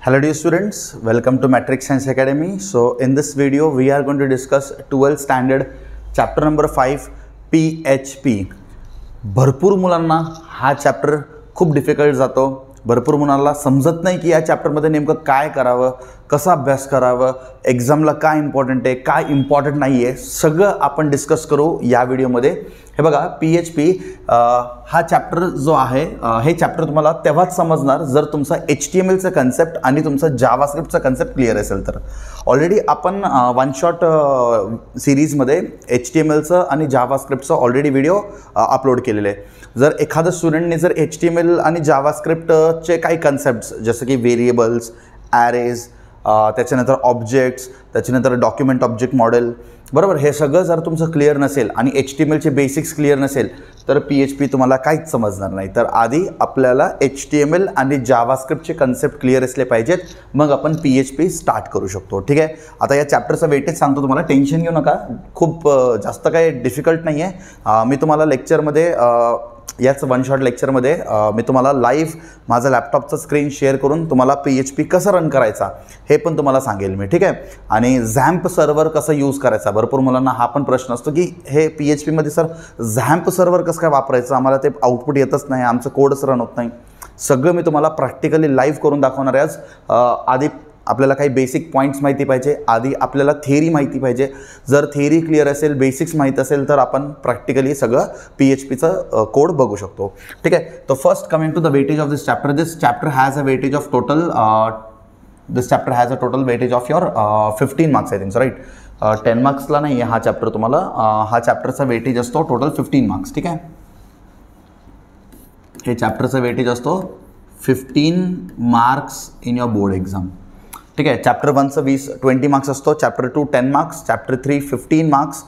Hello dear students, welcome to Matrix Science Academy. So in this video we are going to discuss 12th standard chapter number 5 PHP. भरपूर मुलांना हा chapter खूप difficult जातो. भरपूर मुलांना समजत नाही की या चॅप्टरमध्ये नेमकं काय करावं, कसा अभ्यास करावं, एग्जामला काय इम्पॉर्टंट आहे, काय इम्पॉर्टंट नाही आहे, सगळं आपण डिस्कस करू या व्हिडिओमध्ये. हे बघा PHP हा चॅप्टर जो आहे हे चॅप्टर तुम्हाला तेव्हाच समजणार जर तुमचा HTMLचा कन्सेप्ट आणि तुमचा जावास्क्रिप्टचा कन्सेप्ट क्लिअर असेल तर. ऑलरेडी आपण वन शॉट सिरीजमध्ये HTMLचं आणि जावास्क्रिप्टचं ऑलरेडी व्हिडिओ अपलोड केलेले आहे. जर एखाद्या स्टुडंटने जर HTML आणि जावास्क्रिप्टचे काही कन्सेप्ट्स जसं की व्हेरिएबल्स, ॲरेज, त्याच्यानंतर ऑब्जेक्ट्स, त्याच्यानंतर डॉक्युमेंट ऑब्जेक्ट मॉडेल, बरोबर, हे सगळं जर तुमचं क्लिअर नसेल आणि HTMLचे बेसिक्स क्लिअर नसेल तर PHP तुम्हाला काहीच समजणार नाही. तर आधी आपल्याला HTML आणि जावास्क्रिप्टचे कन्सेप्ट क्लिअर असले पाहिजेत, मग आपण PHP स्टार्ट करू शकतो. ठीक आहे. आता या चॅप्टरचं वेटेज सांगतो तुम्हाला, टेन्शन घेऊ नका, खूप जास्त काही डिफिकल्ट नाही आहे. मी तुम्हाला लेक्चरमध्ये याच वन शॉट लेक्चरमध्ये मी तुम्हाला लाईव्ह माझा लॅपटॉपचं स्क्रीन शेअर करून तुम्हाला PHP कसं रन करायचा हे पण तुम्हाला सांगेल मी. ठीक आहे. आणि झॅम्प सर्व्हर कसं यूज करायचा, भरपूर मुलांना हा पण प्रश्न असतो की हे PHPमध्ये सर झॅम्प सर्व्हर कसं काय वापरायचं, आम्हाला ते आउटपुट येतच नाही, आमचं कोडच रन होत नाही. सगळं मी तुम्हाला प्रॅक्टिकली लाईव्ह करून दाखवणार आहे आज. आधी आपल्याला काही बेसिक पॉईंट्स माहिती पाहिजे, आधी आपल्याला थेअरी माहिती पाहिजे. जर थेअरी क्लिअर असेल, बेसिक्स माहीत असेल तर आपण प्रॅक्टिकली सगळं PHPचं कोड बघू शकतो. ठीक आहे. तर first coming to the weightage of this chapter has a weightage of total this chapter has a total weightage of your 15 marks I think, right. 10 मार्क्सला नाही आहे हा चॅप्टर तुम्हाला. हा चॅप्टरचा वेटेज असतो टोटल 15 मार्क्स. ठीक आहे. हे चॅप्टरचा वेटेज असतो 15 marks in your board exam. ठीक आहे. चॅप्टर 1चं 20 मार्क्स असतो, chapter 2 10 marks, chapter 3 15 marks,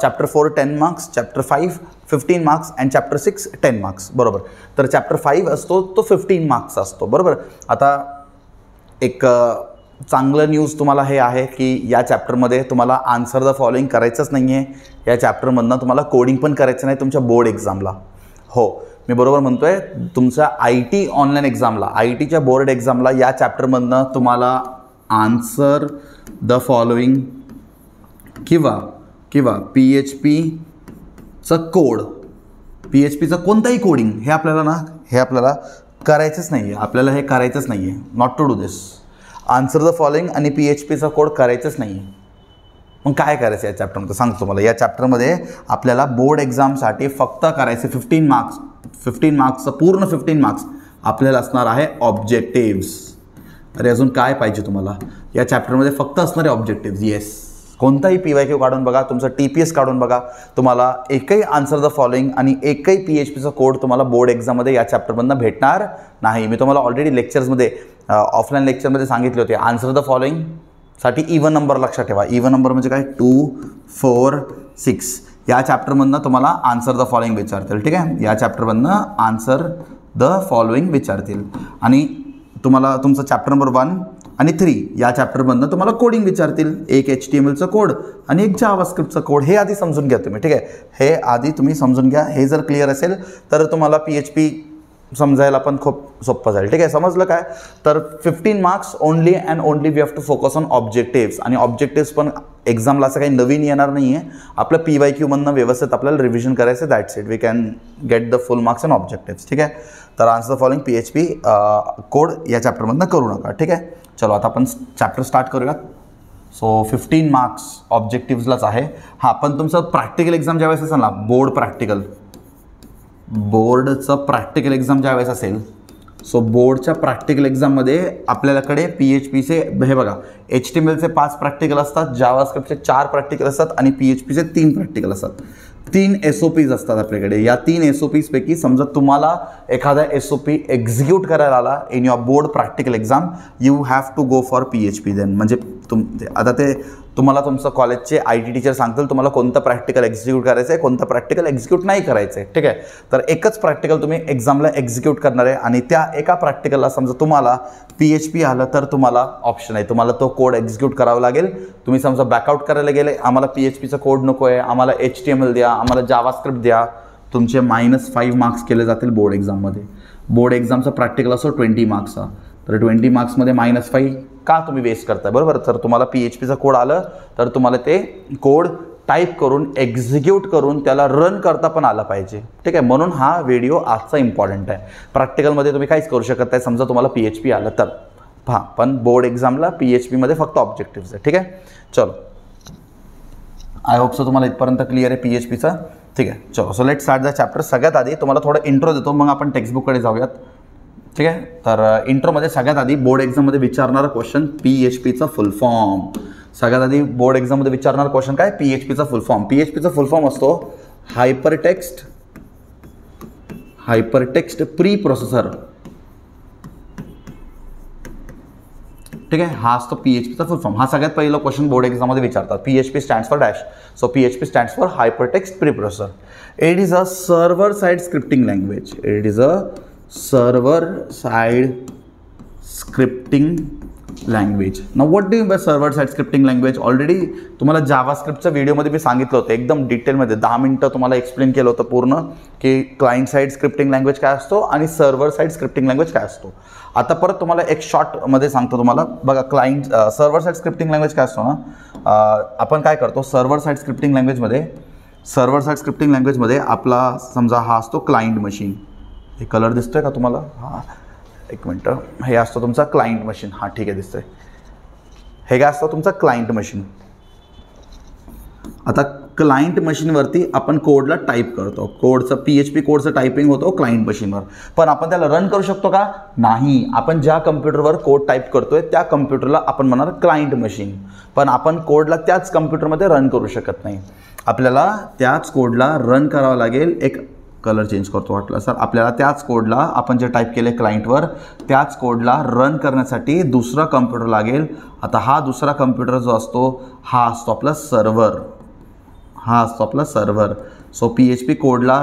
chapter 4 10 marks, chapter 5 15 marks and chapter 6 10 marks, बरोबर. तर चॅप्टर 5 असतो तो 15 मार्क्स असतो, बरोबर. आता एक चांगलं न्यूज तुम्हाला हे आहे की या चॅप्टरमध्ये तुम्हाला आन्सर द फॉलोइंग करायचंच नाही आहे. या चॅप्टरमधनं तुम्हाला कोडिंग पण करायचं नाही तुमच्या बोर्ड एक्झामला. हो, मी बरोबर म्हणतो आहे. तुमच्या IT ऑनलाईन एक्झामला, ITच्या बोर्ड एक्झामला या चॅप्टरमधनं तुम्हाला आन्सर द फॉलोइंग किंवा PHPचं कोड, PHPचं कोणताही कोडिंग हे आपल्याला करायचंच नाही आहे. आपल्याला हे करायचंच नाही आहे. Not to do this. Answer the following आणि PHPचा कोड करायचंच नाही आहे. मग काय करायचं या चॅप्टरमध्ये सांगतो तुम्हाला. या चॅप्टरमध्ये आपल्याला बोर्ड एक्झामसाठी फक्त करायचे 15 मार्क्सचं पूर्ण 15 मार्क्स आपल्याला असणार आहे ऑब्जेक्टिव्स. अरे अजून काय पाहिजे तुम्हाला या चॅप्टरमध्ये? फक्त असणारे ऑब्जेक्टिव्स. येस, कोणताही PYQ काढून बघा, तुमचं TPS काढून बघा, तुम्हाला एकही आन्सर द फॉलोइंग आणि एकही PHPचा कोड तुम्हाला बोर्ड एक्झाममध्ये या चॅप्टरमधनं भेटणार नाही. मी तुम्हाला ऑलरेडी लेक्चर्समध्ये ऑफलाईन लेक्चरमध्ये सांगितले होते. आन्सर द फॉलोइंगसाठी इव्हन नंबर लक्षात ठेवा. इव्हन नंबर म्हणजे काय? 2 4 6. या चॅप्टरमधनं तुम्हाला आन्सर द फॉलोइंग विचारतील. ठीक आहे. या चॅप्टरमधनं आन्सर द फॉलोइंग विचारतील आणि तुम्हाला तुमचं चॅप्टर नंबर 1 आणि 3 या चॅप्टरमधनं तुम्हाला कोडिंग विचारतील. एक HTMLचं कोड आणि एक जावास्क्रिप्टचं कोड. हे आधी समजून घ्या तुम्ही. ठीक आहे. हे आधी तुम्ही समजून घ्या. हे जर क्लिअर असेल तर तुम्हाला PHP समजायला पण खूप सोपं जाईल. ठीक आहे. समजलं काय? तर 15 marks only and only we have to focus on objectives. आणि ऑब्जेक्टिव्स पण एक्झामला असं काही नवीन येणार नाही आहे. आपलं PYQ मधनं व्यवस्थित आपल्याला रिव्हिजन करायचं. That's it. We can get the full marks and objectives. ठीक आहे. तर answer the following PHP code या चॅप्टरमधनं करू नका. ठीक आहे. चलो आता आपण चॅप्टर स्टार्ट करूयात. सो 15 मार्क्स ऑब्जेक्टिव्सलाच आहे. हां, पण तुमचं प्रॅक्टिकल एक्झाम ज्यावेळेस असेल ना, बोर्डचं प्रॅक्टिकल एक्झाम ज्यावेळेस असेल, सो बोर्डच्या प्रॅक्टिकल एक्झाममध्ये आपल्याकडे PHPचे हे बघा, HTMLचे 5 प्रॅक्टिकल असतात, जावास्क्रिप्टचे 4 प्रॅक्टिकल असतात आणि PHPचे 3 प्रॅक्टिकल असतात. 3 SOPs असतात आपल्याकडे. या 3 SOPs पैकी समजा तुम्हाला एखादा SOP एक्झिक्यूट करायला आला in your board practical exam, you have to go for PHP then. म्हणजे आता ते तुम्हाला तुमचं कॉलेजचे IT टीचर सांगतील तुम्हाला कोणतं प्रॅक्टिकल एक्झिक्यूट करायचं आहे, कोणतं प्रॅक्टिकल एक्झिक्यूट नाही करायचं आहे. ठीक आहे. तर एकच प्रॅक्टिकल तुम्ही एक्झामला एक्झिक्यूट करणार आहे आणि त्या एका प्रॅक्टिकलला समजा तुम्हाला PHP आलं तर तुम्हाला ऑप्शन आहे, तुम्हाला तो कोड एक्झिक्यूट करावा लागेल. तुम्ही समजा बॅकआउट करायला गेले, आम्हाला PHPचा कोड नको आहे, आम्हाला HTML द्या, आम्हाला जावास्क्रिप्ट द्या, तुमचे -5 मार्क्स केले जातील बोर्ड एक्झाममध्ये. बोर्ड एक्झामचा प्रॅक्टिकल असतो 20 मार्क्सचा. तर 20 मार्क्समध्ये -5 का तुम्ही वेस्ट करताय, बरोबर. तर तुम्हाला PHPचा कोड आलं तर तुम्हाला ते कोड टाईप करून एक्झिक्यूट करून त्याला रन करता पण आलं पाहिजे, ठीक आहे. म्हणून हा व्हिडिओ आजचा इम्पॉर्टंट आहे. प्रॅक्टिकलमध्ये तुम्ही काहीच करू शकत नाही समजा तुम्हाला PHP आलं तर, हां, पण बोर्ड एक्झामला PHPमध्ये फक्त ऑब्जेक्टिव्स आहे, ठीक आहे. चलो, आय होप सो तुम्हाला इथपर्यंत क्लिअर आहे PHPचा, ठीक आहे. चलो, so let start the chapter. सगळ्यात आधी तुम्हाला थोडं इंट्रो देतो, मग आपण टेक्स्टबुककडे जाऊयात, ठीक आहे. तर इंट्रोमध्ये सगळ्यात आधी बोर्ड एक्झाममध्ये विचारणारा क्वेश्चन PHPचा फुल फॉर्म. सगळ्यात आधी बोर्ड एक्झाममध्ये विचारणारा क्वेश्चन काय, PHPचा फुल फॉर्म. PHPचा फुल फॉर्म असतो हायपरटेक्स्ट प्री प्रोसेसर, ठीक आहे. हा असतो PHPचा फुल फॉर्म. हा सगळ्यात पहिला क्वेश्चन बोर्ड एक्झाममध्ये विचारतात. PHP stands for dash. So PHP stands for hypertext pre processor. It is a server side scripting language. It is a server side scripting language. Now what do you by server side scripting language? Already तुम्हाला जावास्क्रिप्टच्या व्हिडिओमध्ये मी सांगितलं होतं, एकदम डिटेलमध्ये 10 मिनिटं तुम्हाला explain केलं होतं पूर्ण, की क्लायंट साइड स्क्रिप्टिंग लँग्वेज काय असतो आणि सर्व्हर साइड स्क्रिप्टिंग लँग्वेज काय असतो. आता परत तुम्हाला एक शॉर्टमध्ये सांगतो तुम्हाला. बघा, client server side scripting language काय असतो ना, आपण काय करतो सर्व्हर साइड स्क्रिप्टिंग लँग्वेजमध्ये आपला समजा हा असतो क्लायंट मशीन. हे कलर दिसतोय का तुम्हाला? हां, एक मिनटं. हे असतं तुमचा क्लायंट मशीन. हां, ठीक आहे, दिसतंय. हे काय असतं तुमचं क्लायंट मशीन. आता क्लायंट मशीनवरती आपण कोडला टाईप करतो. PHP कोडचं टायपिंग होतो क्लायंट मशीनवर. पण आपण त्याला रन करू शकतो का? नाही. आपण ज्या कम्प्युटरवर कोड टाईप करतोय त्या कम्प्युटरला आपण म्हणणार क्लायंट मशीन. पण आपण कोडला त्याच कम्प्युटरमध्ये रन करू शकत नाही. आपल्याला त्याच कोडला रन करावं लागेल. एक कलर चेंज करतो वाटलं सर. आपल्याला त्याच कोडला आपण जे टाईप केले क्लायंटवर त्याच कोडला रन करण्यासाठी दुसरा कम्प्युटर लागेल. आता हा दुसरा कम्प्युटर जो असतो हा असतो आपला सर्व्हर. सो PHP कोडला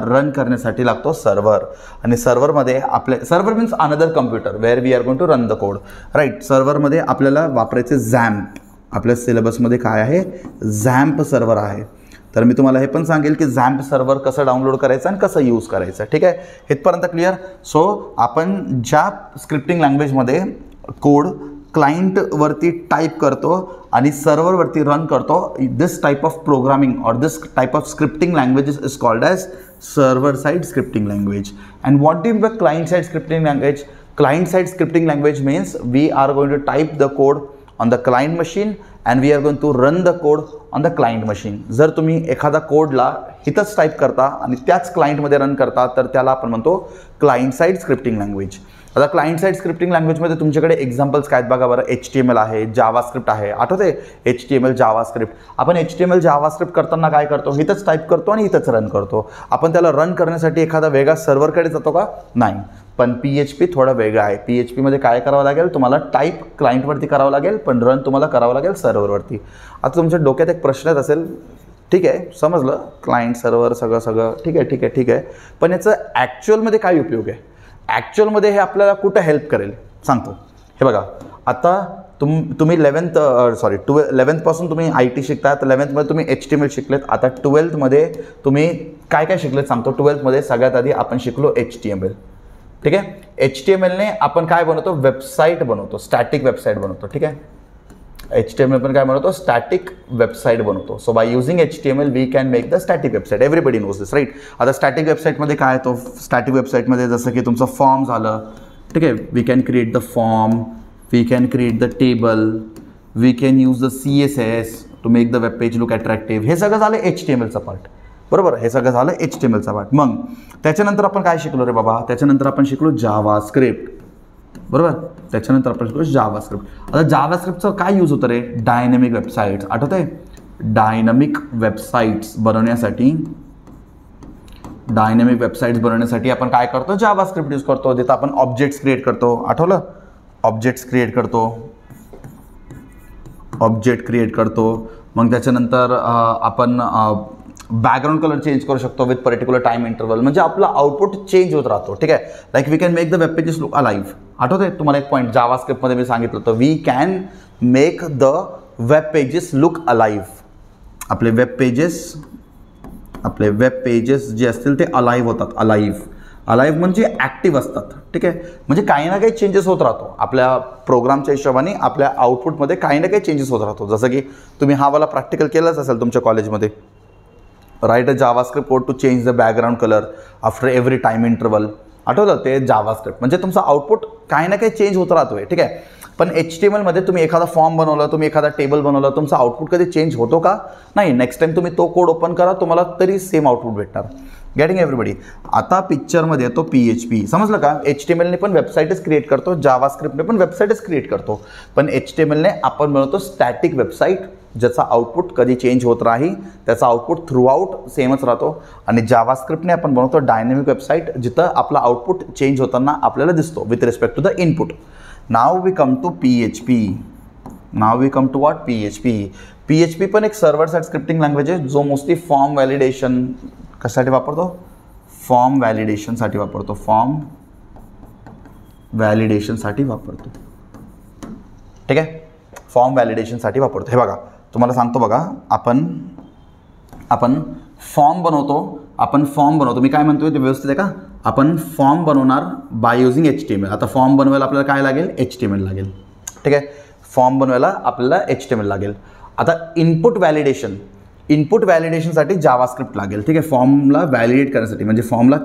रन करण्यासाठी लागतो सर्व्हर. आणि सर्व्हरमध्ये server means another computer where we are going to run the code, right. सर्व्हरमध्ये आपल्याला वापरायचे झॅम्प. आपल्या सिलेबसमध्ये काय आहे? झॅम्प सर्व्हर आहे. तर मी तुम्हाला हे पण सांगेल की झॅम्प सर्व्हर कसं डाउनलोड करायचं आणि कसं यूज करायचं, ठीक आहे. इथपर्यंत क्लिअर. सो आपण ज्या स्क्रिप्टिंग लँग्वेजमध्ये कोड क्लायंटवरती टाईप करतो आणि सर्व्हरवरती रन करतो, दिस टाईप ऑफ प्रोग्रामिंग और this type of scripting language is called as server side scripting language. And what do you mean by client side scripting language? Client side scripting language means we are going to type the code on the client machine and we are going to run the code on the client machine. जर तुम्ही एखादा कोडला इथंच type करता आणि त्याच क्लायंटमध्ये run करता तर त्याला आपण म्हणतो क्लायंट साइड स्क्रिप्टिंग लँग्वेज. आता क्लायंट साइड स्क्रिप्टिंग लँग्वेजमध्ये तुमच्याकडे एक्झाम्पल्स काय आहेत बघा बरं. HTML आहे, जावास्क्रिप्ट आहे. आठवते HTML जावास्क्रिप्ट? आपण HTML जावास्क्रिप्ट करताना काय करतो? इथंच टाईप करतो आणि इथंच रन करतो. आपण त्याला रन करण्यासाठी एखादा वेगळा सर्व्हरकडे जातो का? नाही. पण PHP थोडं वेगळं आहे. PHPमध्ये काय करावं लागेल? तुम्हाला टाईप क्लायंटवरती करावं लागेल, पण रन तुम्हाला करावं लागेल सर्व्हरवरती. आता तुमच्या डोक्यात एक प्रश्नच असेल, ठीक आहे, समजलं, क्लायंट सर्व्हर सगळं ठीक आहे. पण याचं ॲक्च्युअलमध्ये काय उपयोग आहे? ॲक्च्युअलमध्ये हे आपल्याला कुठं हेल्प करेल सांगतो. हे बघा, आता तुम्ही 11th तुम्ही IT शिकता, तर 11thमध्ये तुम्ही HTML शिकलेत. आता 12thमध्ये तुम्ही काय काय शिकलेत सांगतो. 12thमध्ये सगळ्यात आधी आपण शिकलो HTML, ठीक आहे. HTMLने आपण काय बनवतो? वेबसाईट बनवतो, स्टॅटिक वेबसाईट बनवतो, ठीक आहे. HTML पण काय बनवतो? स्टॅटिक वेबसाईट बनवतो. So by using HTML we can make the static website. Everybody knows this, right. आता स्टॅटिक वेबसाईटमध्ये काय येतो? स्टॅटिक वेबसाईटमध्ये जसं की तुमचं फॉर्म झालं, ठीक आहे. We can create the form, we can create the table, we can use the CSS to make the web page look attractive. हे सगळं झालं HTMLचा पार्ट, बरोबर. हे सगळं झालं HTMLचा पार्ट. मग त्याच्यानंतर आपण काय शिकलो रे बाबा? त्याच्यानंतर आपण शिकलो जावास्क्रिप्ट, बरोबर. त्याच्यानंतर आपण शिकलो जावास्क्रिप्ट. आता जावास्क्रिप्टचं काय यूज होतं रे? Dynamic websites. आठवतंय? डायनॅमिक वेबसाईट्स बनवण्यासाठी आपण काय करतो? जावास्क्रिप्ट यूज करतो. तिथं आपण ऑब्जेक्ट्स क्रिएट करतो. आठवलं? ऑब्जेक्ट क्रिएट करतो. मग त्याच्यानंतर आपण बॅकग्राऊंड कलर चेंज करू शकतो विथ पर्टिक्युलर टाइम इंटरवल. म्हणजे आपला आउटपुट चेंज होत राहतो, ठीक आहे. Like we can make the web pages look alive. आठवतंय तुम्हाला एक पॉईंट जावास्क्रिप्टमध्ये मी सांगितलं होतं, we can make the web pages look alive. आपले वेब पेजेस जे असतील ते अलाइव्ह होतात, अलाइव्ह. अलाइव्ह म्हणजे ॲक्टिव्ह असतात, ठीक आहे. म्हणजे काही ना काही चेंजेस होत राहतो आपल्या प्रोग्रामच्या हिशोबाने, आपल्या आउटपुटमध्ये काही ना काही चेंजेस होत राहतो. जसं की तुम्ही हा वाला प्रॅक्टिकल केलंच असेल तुमच्या कॉलेजमध्ये, write a javascript code to change the background colour after every time interval. आठवलं ते जावास्क्रिप्ट म्हणजे तुमचं आउटपुट काही ना काही चेंज होत राहतो आहे, ठीक आहे. पण HTML मध्ये तुम्ही एखादा फॉर्म बनवला, तुम्ही एखादा टेबल बनवला, तुमचा आउटपुट कधी चेंज होतो का? नाही. नेक्स्ट टाइम तुम्ही तो कोड ओपन करा, तुम्हाला तरी सेम आउटपुट भेटणार. Getting everybody. आता पिक्चरमध्ये येतो PHP. समजलं का? HTMLने पण वेबसाईटच क्रिएट करतो, जावास्क्रिप्टने पण वेबसाईटच क्रिएट करतो, पण HTMLने आपण बनवतो स्टॅटिक वेबसाईट ज्याचा आउटपुट कधी चेंज होत राही, त्याचा आउटपुट थ्रू आउट सेमच राहतो. आणि जावास्क्रिप्टने आपण बनवतो डायनॅमिक वेबसाईट जिथं आपला आउटपुट चेंज होताना आपल्याला दिसतो with respect to the input. Now we come to PHP. Now we come to what? PHP. PHP पण एक सर्व्हर साइड स्क्रिप्टिंग लँग्वेज आहे जो मोस्टली फॉर्म व्हॅलिडेशन कशासाठी वापरतो? फॉर्म व्हॅलिडेशनसाठी वापरतो. फॉर्म व्हॅलिडेशनसाठी वापरतो, ठीक आहे. फॉर्म व्हॅलिडेशनसाठी वापरतो. हे बघा तुम्हाला सांगतो बघा, आपण फॉर्म बनवतो. मी काय म्हणतोय ते व्यवस्थित आहे का? आपण फॉर्म बनवणार बाय युझिंग HTML. आता फॉर्म बनवायला आपल्याला काय लागेल? HTML लागेल, ठीक आहे. फॉर्म बनवायला आपल्याला HTML लागेल. आता इनपुट व्हॅलिडेशनसाठी जावास्क्रिप्ट लागेल, ठीक आहे. फॉर्मला व्हॅलिडेट करण्यासाठी म्हणजे फॉर्मला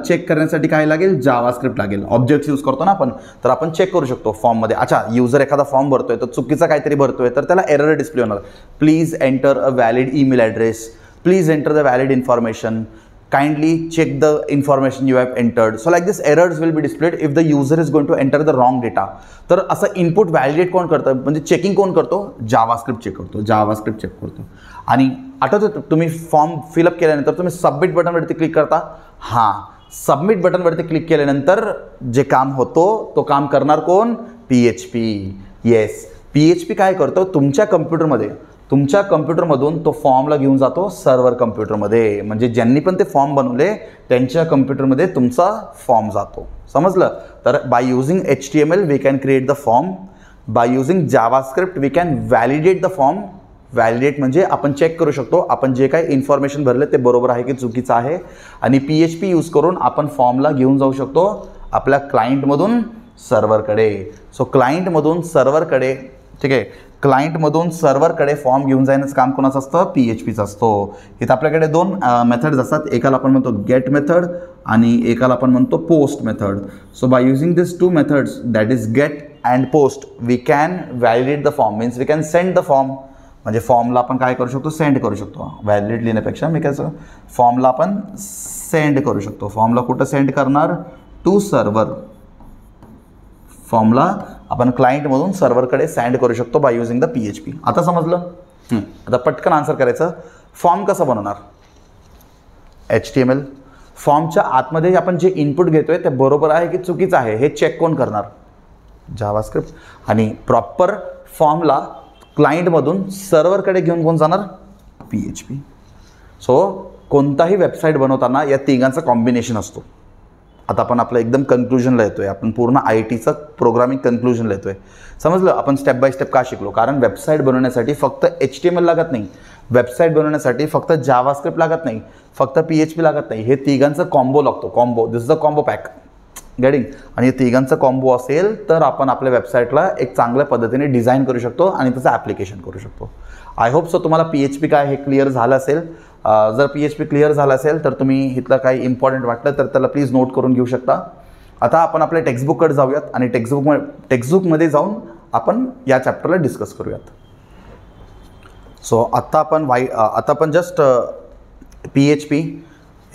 चेक करण्यासाठी काय लागेल? जावास्क्रिप्ट लागेल. ऑब्जेक्ट्स यूज करतो ना आपण, तर आपण चेक करू शकतो फॉर्ममध्ये. अच्छा, युजर एखादा फॉर्म भरतोय तर चुकीचा काहीतरी भरतोय तर त्याला एरर डिस्प्ले होणार. Please enter a valid email address, please enter the valid information, kindly check the information you have entered. So like this errors will be displayed if the user is going to enter the wrong data. तर असं input validate कोण करतं म्हणजे checking कोण करतो? JavaScript check करतो. आणि आठवतं तुम्ही फॉर्म फिलअप केल्यानंतर तुम्ही सबमिट बटनवरती क्लिक करता. हां, सबमिट बटनवरती क्लिक केल्यानंतर जे काम होतो तो काम करणार कोण? PHP. येस, PHP काय करतो? तुमच्या कम्प्युटरमधून तो फॉर्मला घेऊन जातो सर्व्हर कम्प्युटरमध्ये. म्हणजे ज्यांनी पण ते फॉर्म बनवले त्यांच्या कम्प्युटरमध्ये तुमचा फॉर्म जातो. समजलं? तर by using HTML we can create the form. By using javascript we can validate the form. Validate म्हणजे आपण चेक करू शकतो आपण जे काही इन्फॉर्मेशन भरले ते बरोबर आहे की चुकीचं आहे. आणि PHP यूज करून आपण फॉर्मला घेऊन जाऊ शकतो आपल्या क्लायंटमधून सर्व्हरकडे. सो क्लायंटमधून सर्व्हरकडे, ठीक आहे, क्लायंटमधून सर्व्हरकडे फॉर्म घेऊन जाण्याचं काम कोणाचं असतं? PHPचं असतो. इथं आपल्याकडे दोन मेथड्स असतात. एकाला आपण म्हणतो गेट मेथड आणि एकाला आपण म्हणतो post method. So by using this two methods that is get and post we can validate the form. Means we can send the form. म्हणजे फॉर्मला आपण काय करू शकतो? सेंड करू शकतो. व्हॅलिडेट लिहिण्यापेक्षा मी काय फॉर्मला आपण सेंड करू शकतो. फॉर्मला कुठं सेंड करणार? To server. फॉर्मला आपण क्लायंटमधून सर्व्हरकडे सेंड करू शकतो बाय युझिंग द PHP. आता समजलं? आता पटकन आन्सर करायचं. फॉर्म कसं बनवणार? HTML. फॉर्मच्या आतमध्ये आपण जे इनपुट घेतोय ते बरोबर आहे की चुकीचं आहे हे चेक कोण करणार? जावास्क्रिप्ट. आणि प्रॉपर फॉर्मला क्लायंटमधून सर्व्हरकडे घेऊन कोण जाणार? PHP. सो कोणताही वेबसाईट बनवताना या तिघांचा कॉम्बिनेशन असतो. आता आपण आपलं एकदम कन्क्लुजनला येतोय. आपण पूर्ण ITचं प्रोग्रामिंग कन्क्लुजनला येतोय. समजलं? आपण स्टेप बाय स्टेप का शिकलो? कारण वेबसाईट बनवण्यासाठी फक्त HTML लागत नाही, वेबसाईट बनवण्यासाठी फक्त जावास्क्रिप्ट लागत नाही, फक्त PHP लागत नाही. हे तिघांचं कॉम्बो लागतो. Combo, this is a combo pack. Getting? आणि हे तिघांचं कॉम्बो असेल तर आपण आपल्या वेबसाईटला एक चांगल्या पद्धतीने डिझाईन करू शकतो आणि त्याचं ॲप्लिकेशन करू शकतो. आय होप सो तुम्हाला PHP काय हे क्लिअर झालं असेल. जर PHP क्लिअर झालं असेल तर तुम्ही इथलं काही इम्पॉर्टंट वाटलं तर त्याला प्लीज नोट करून घेऊ शकता. आता आपण आपल्या टेक्स्टबुककडे जाऊयात आणि टेक्स्टबुकमध्ये जाऊन आपण या चॅप्टरला डिस्कस करूयात. सो आता आपण जस्ट PHP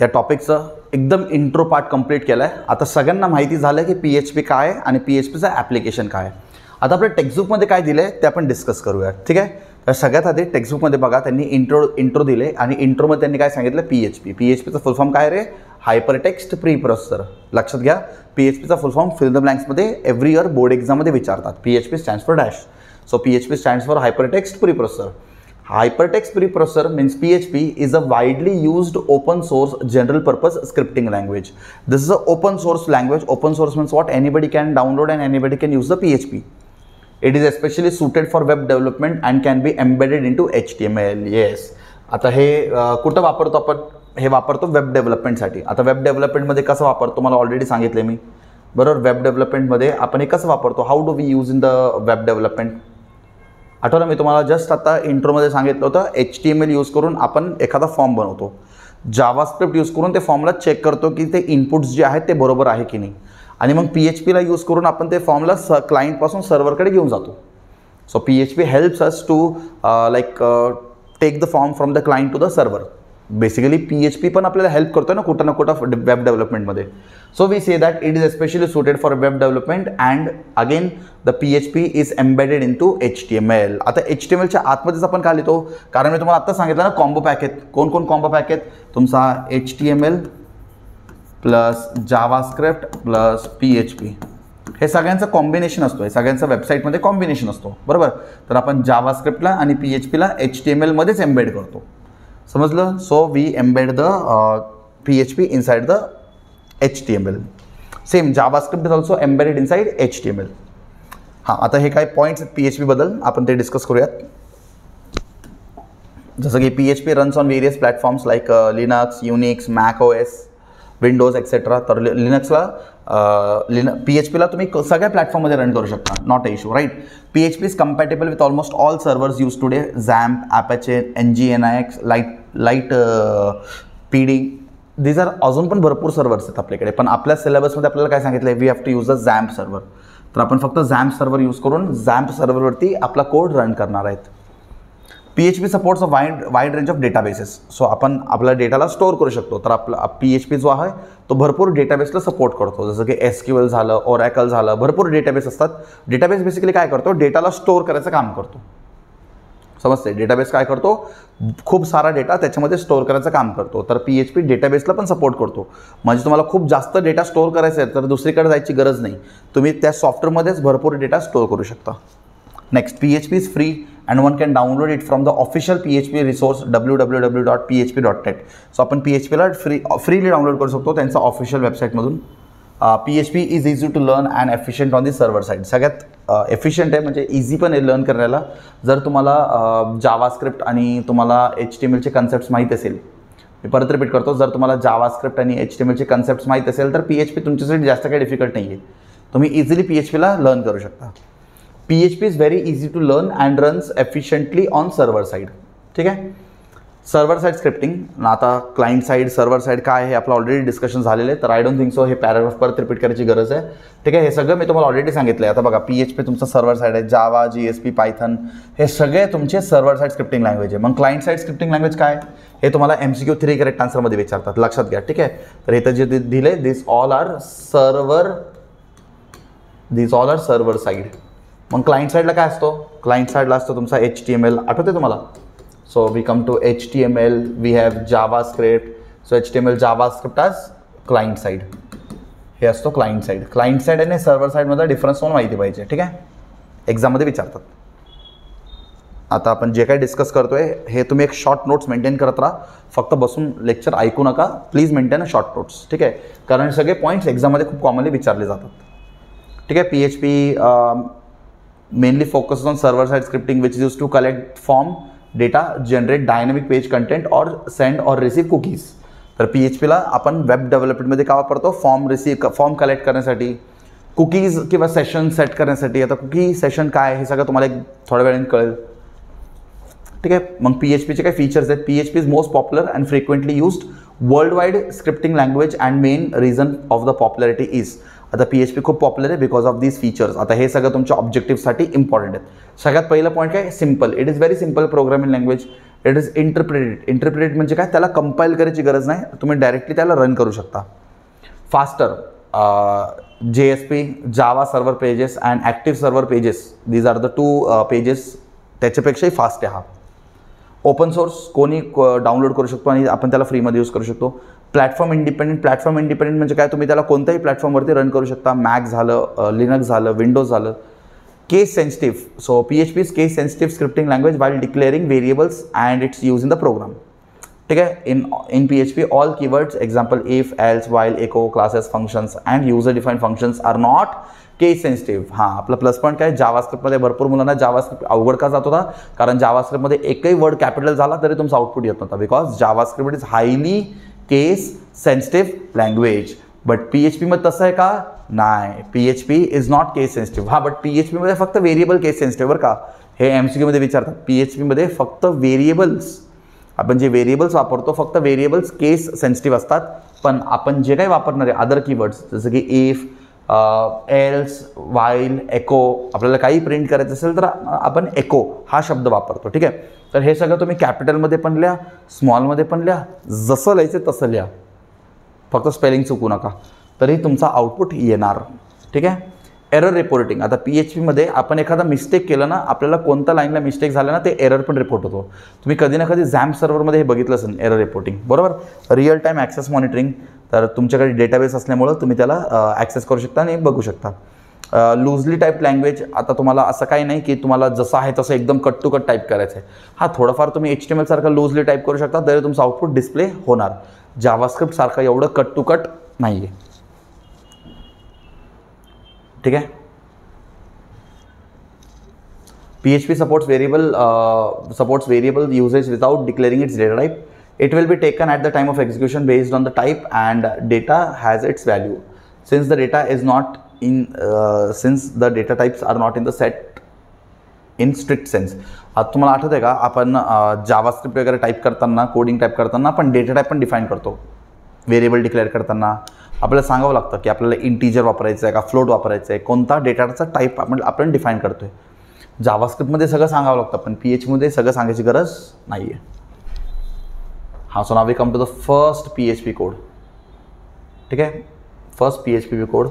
या टॉपिकचं एकदम इंट्रो पार्ट कंप्लीट केला आहे. आता सगळ्यांना माहिती झालं की PHP काय आहे आणि PHPचं ॲप्लिकेशन काय आहे. आता आपल्या टेक्स्टबुकमध्ये काय दिलं आहे ते आपण डिस्कस करूयात, ठीक आहे. तर सगळ्यात आधी टेक्स्टबुकमध्ये बघा त्यांनी इंट्रो दिले आणि इंट्रोमध्ये त्यांनी काय सांगितलं? PHPचं फुल फॉर्म काय रे? Hypertext pre processor. लक्षात घ्या, PHPचा फुल फॉर्म फिल द ब्लँक्समध्ये एव्हरी इयर बोर्ड एक्झाममध्ये विचारतात. PHP stands for dash. So PHP stands for hypertext pre processor. Hypertext preprocessor means PHP is a widely used open source general purpose scripting language. This is an open source language. Open source means what? Anybody can download and anybody can use the PHP. It is especially suited for web development and can be embedded into HTML. Yes. आता हे कुठं वापरतो आपण? हे वापरतो web डेव्हलपमेंटसाठी. आता web डेव्हलपमेंटमध्ये कसं वापरतो मला ऑलरेडी सांगितले मी, बरोबर. वेब डेव्हलपमेंटमध्ये आपण हे कसं वापरतो, how do we use in the web development. आठवलं मी तुम्हाला जस्ट आता इंट्रोमध्ये सांगितलं होतं, HTML यूज करून आपण एखादा फॉर्म बनवतो, जावास्क्रिप्ट यूज करून ते फॉर्मला चेक करतो की ते इनपुट्स जे आहेत ते बरोबर आहे की नाही, आणि मग PHPला यूज करून आपण ते फॉर्मला क्लायंटपासून सर्व्हरकडे घेऊन जातो. So PHP helps us to take the form from the client to the server. Basically PHP पण आपल्याला हेल्प करतो ना कुठं ना कुठं वेब डेव्हलपमेंटमध्ये. So we say that it is especially suited for web development and again the PHP is embedded into HTML. आता HTMLच्या आतमध्येच आपण काय लिहितो, कारण मी तुम्हाला आत्ता सांगितलं ना कॉम्बो पॅक आहेत. कोण कोण कॉम्बो पॅक आहेत, तुमचा HTML plus JavaScript plus PHP, हे सगळ्यांचं कॉम्बिनेशन असतो, हे सगळ्यांचं वेबसाईटमध्ये कॉम्बिनेशन असतो, बरोबर. तर आपण जावास्क्रिप्टला आणि PHPला HTMLमध्येच एम्बेड करतो, समजलं. So we embed the PHP inside the HTML. Same javascript is also embedded inside HTML. हां, आता हे काय पॉईंट्स आहेत PHP बद्दल आपण ते डिस्कस करूयात. जसं की PHP runs on various platforms like Linux, Unix, Mac OS, Windows etcetera. तर लिनक्सला PHPला तुम्ही सगळ्या प्लॅटफॉर्ममध्ये रन करू शकता, not a issue, right. PHP is compatible with almost all servers use today, XAMPP, Apache, NGINX, light PD. These are अजून पण भरपूर सर्व्हर्स आहेत आपल्याकडे, पण आपल्या सिलेबसमध्ये आपल्याला काय सांगितलं आहे, we have to use the XAMPP server. तर आपण फक्त XAMPP सर्व्हर यूज करून XAMPP सर्व्हरवरती आपला कोड रन करणार आहेत. PHP supports a wide range of databases. So आपण आपल्या डेटाला स्टोअर करू शकतो. तर आपला PHP जो आहे तो भरपूर डेटाबेसला सपोर्ट करतो, जसं की SQL झालं, Oracle झालं, भरपूर डेटाबेस असतात. डेटाबेस बेसिकली काय करतो, डेटाला स्टोअर करायचं काम करतो, समजते. डेटाबेस काय करतो, खूप सारा डेटा त्याच्यामध्ये स्टोअर करायचं काम करतो. तर PHP डेटाबेसला पण सपोर्ट करतो. म्हणजे तुम्हाला खूप जास्त डेटा स्टोअर करायचा आहे तर दुसरीकडे जायची गरज नाही, तुम्ही त्या सॉफ्टवेअरमध्येच भरपूर डेटा स्टोअर करू शकता. Next, PHP is free and one can download it from the official PHP resource www.php.net. So आपण PHPला फ्रीली डाउनलोड करू शकतो त्यांचा ऑफिशियल वेबसाईटमधून. PHP is easy to learn and efficient on the server side. सगळ्यात efficient आहे, म्हणजे easy पण आहे लर्न करायला. जर तुम्हाला जावास्क्रिप्ट आणि तुम्हाला HTMLचे कन्सेप्ट्स माहीत असेल, मी परत रिपीट करतो, जर तुम्हाला जावास्क्रिप्ट आणि HTMLचे कन्सेप्ट्स माहीत असेल तर PHP तुमच्यासाठी जास्त काही डिफिकल्ट नाही आहे, तुम्ही इझिली PHPला लर्न करू शकता. PHP is very easy to learn and runs efficiently on server side. ठीक आहे, सर्व्हर साईड स्क्रिप्टिंग. आता क्लायंट साईड, सर्व्हर साईड काय आहे आपलं ऑलरेडी डिस्कशन झालेलं आहे, तर आय डोंट थिंक सो हे पॅराग्राफ परत रिपीट करायची गरज आहे. ठीक आहे, हे सगळं मी तुम्हाला ऑलरेडी सांगितलं आहे. आता बघा, PHP तुमचं सर्व्हर साईड आहे, जावा, GSP, पायथन, हे सगळे तुमचे सर्व्हर साईड स्क्रिप्टिंग लँग्वेज आहे. मग क्लायंट साईड स्क्रिप्टिंग लँग्वेज काय, हे तुम्हाला MCQ 3 करेक्ट आन्सरमध्ये विचारतात, लक्षात घ्या. ठीक आहे, तर इथं जे दिले, दिस ऑल आर सर्व्हर साईड. मग क्लायंट साईडला काय असतो, क्लायंट साईडला असतो तुमचा HTML, आठवते तुम्हाला. So we come to HTML, we have javascript. So HTML, javascript आज क्लायंट साईड, हे असतो क्लायंट साईड. क्लायंट साईड आणि सर्व्हर साईडमधला डिफरन्स तुम्हाला माहिती पाहिजे. ठीक आहे, एक्झाममध्ये विचारतात. आता आपण जे काही डिस्कस करतोय हे तुम्ही एक शॉर्ट नोट्स मेंटेन करत राहा, फक्त बसून लेक्चर ऐकू नका, please maintain a short notes. ठीक आहे, कारण सगळे पॉईंट्स एक्झाममध्ये खूप कॉमनली विचारले जातात. ठीक आहे, PHP mainly focuses on server side scripting which is used to collect form data, generate dynamic page content or send or receive cookies. तर PHPला आपण वेब डेव्हलपमेंटमध्ये काय वापरतो, फॉर्म कलेक्ट करण्यासाठी, कुकीज किंवा सेशन सेट करण्यासाठी. आता कुकी सेशन काय हे सगळं तुम्हाला एक थोड्या वेळाने कळेल. ठीक आहे, मग PHPचे काय फीचर्स आहेत. PHP is most popular and frequently used world wide scripting language and main reason of the popularity is. आता PHP खूप पॉप्युलर आहे बिकॉज ऑफ दीज फीचर्स. आता हे सगळं तुमच्या ऑब्जेक्टिव्हसाठी इम्पॉर्टंट आहेत. सगळ्यात पहिलं पॉईंट काय, simple. It is very simple programming language. It is interpreted म्हणजे काय, त्याला कंपाईल करायची गरज नाही, तुम्ही डायरेक्टली त्याला रन करू शकता. Faster, JSP, Java server pages and active server pages, these are the 2 pages, त्याच्यापेक्षाही फास्ट आहे हा. ओपन सोर्स, कोणी डाउनलोड करू शकतो आणि आपण त्याला फ्रीमध्ये यूज करू शकतो. प्लॅटफॉर्म इंडिपेंडेंट म्हणजे काय, तुम्ही त्याला कोणत्याही प्लॅटफॉर्मवरती रन करू शकता. मॅक झालं, लिनक्स झालं, विंडोज झालं. Case sensitive, so PHP is case sensitive scripting language while declaring variables and its use in the program. ठीक आहे. In PHP all keywords example if, else, while, echo, classes, functions and user defined functions are not case sensitive. हां, आपला plus point काय, जावास्क्रिप्टमध्ये भरपूर मुलांना JavaScript अवघड का जात होता, कारण जावास्क्रिप्टमध्ये एकही वर्ड कॅपिटल झाला तरी तुमचा आउटपुट येत नव्हता, because JavaScript is highly case sensitive language. But PHP मध्ये तसं आहे का, नाही, PHP is not case sensitive. हां, बट PHP मध्ये फक्त व्हेरिएबल केस सेन्सिटिव्ह बरं का, हे MCQ मध्ये विचारतात. PHP मध्ये फक्त व्हेरिएबल्स, आपण जे व्हेरिएबल्स वापरतो फक्त व्हेरिएबल्स केस सेन्सिटिव्ह असतात. पण आपण जे काही वापरणार आहे अदर कीवर्ड्स जसं की इफ, एल्स, वाईल, एको, आपल्याला काही प्रिंट करायचं असेल तर आपण एको हा शब्द वापरतो. ठीक आहे. तर हे सगळं तुम्ही कॅपिटलमध्ये पण लिहा, स्मॉलमध्ये पण लिहा, जसं लिहायचं तसं लिहा, फक्त स्पेलिंग चुकू नका, तरी तुमचा आउटपुट येणार. ठीक आहे. एरर रिपोर्टिंग, आता PHP मध्ये आपण एखादा मिस्टेक केलं ना, आपल्याला कोणत्या लाईनला मिस्टेक झालं ना ते एरर पण रिपोर्ट होतो. तुम्ही कधी ना कधी झॅम्प सर्व्हरमध्ये हे बघितलं असेल, एरर रिपोर्टिंग, बरोबर. रिअल टाईम ॲक्सेस मॉनिटरिंग, तर तुमच्याकडे डेटाबेस असल्यामुळं तुम्ही त्याला ॲक्सेस करू शकता आणि बघू शकता. लूजली टाईप लँग्वेज, आता तुम्हाला असं काही नाही की तुम्हाला जसं आहे तसं एकदम कट टू कट टाईप करायचं आहे. हां, थोडंफार तुम्ही HTML सारखं लूजली टाईप करू शकता, तरी तुमचं आउटपुट डिस्प्ले होणार. जावास्क्रिप्ट सारखं एवढं कट टू कट नाही आहे. ठीक आहे. PHP supports variable usage without declaring its data type. It will be taken at the time of execution based on the type and data has its value. Since the data is not in, since the data types are not in the set in strict sense. आता तुम्हाला आठवत आहे का, आपण JavaScript वगैरे type करताना, coding type करताना आपण डेटा टाईप पण डिफाईन करतो. व्हेरिएबल डिक्लेअर करताना आपल्याला सांगावं लागतं की आपल्याला इंटीजर वापरायचं आहे का, फ्लोट वापरायचं आहे, कोणता डेटाचा टाईप आपण डिफाईन करतोय. जावास्क्रिप्टमध्ये सगळं सांगावं लागतं, पण PHP मध्ये सगळं सांगायची गरज नाही आहे. हां, so now we come to the first PHP code. ठीक आहे. फर्स्ट PHP कोड,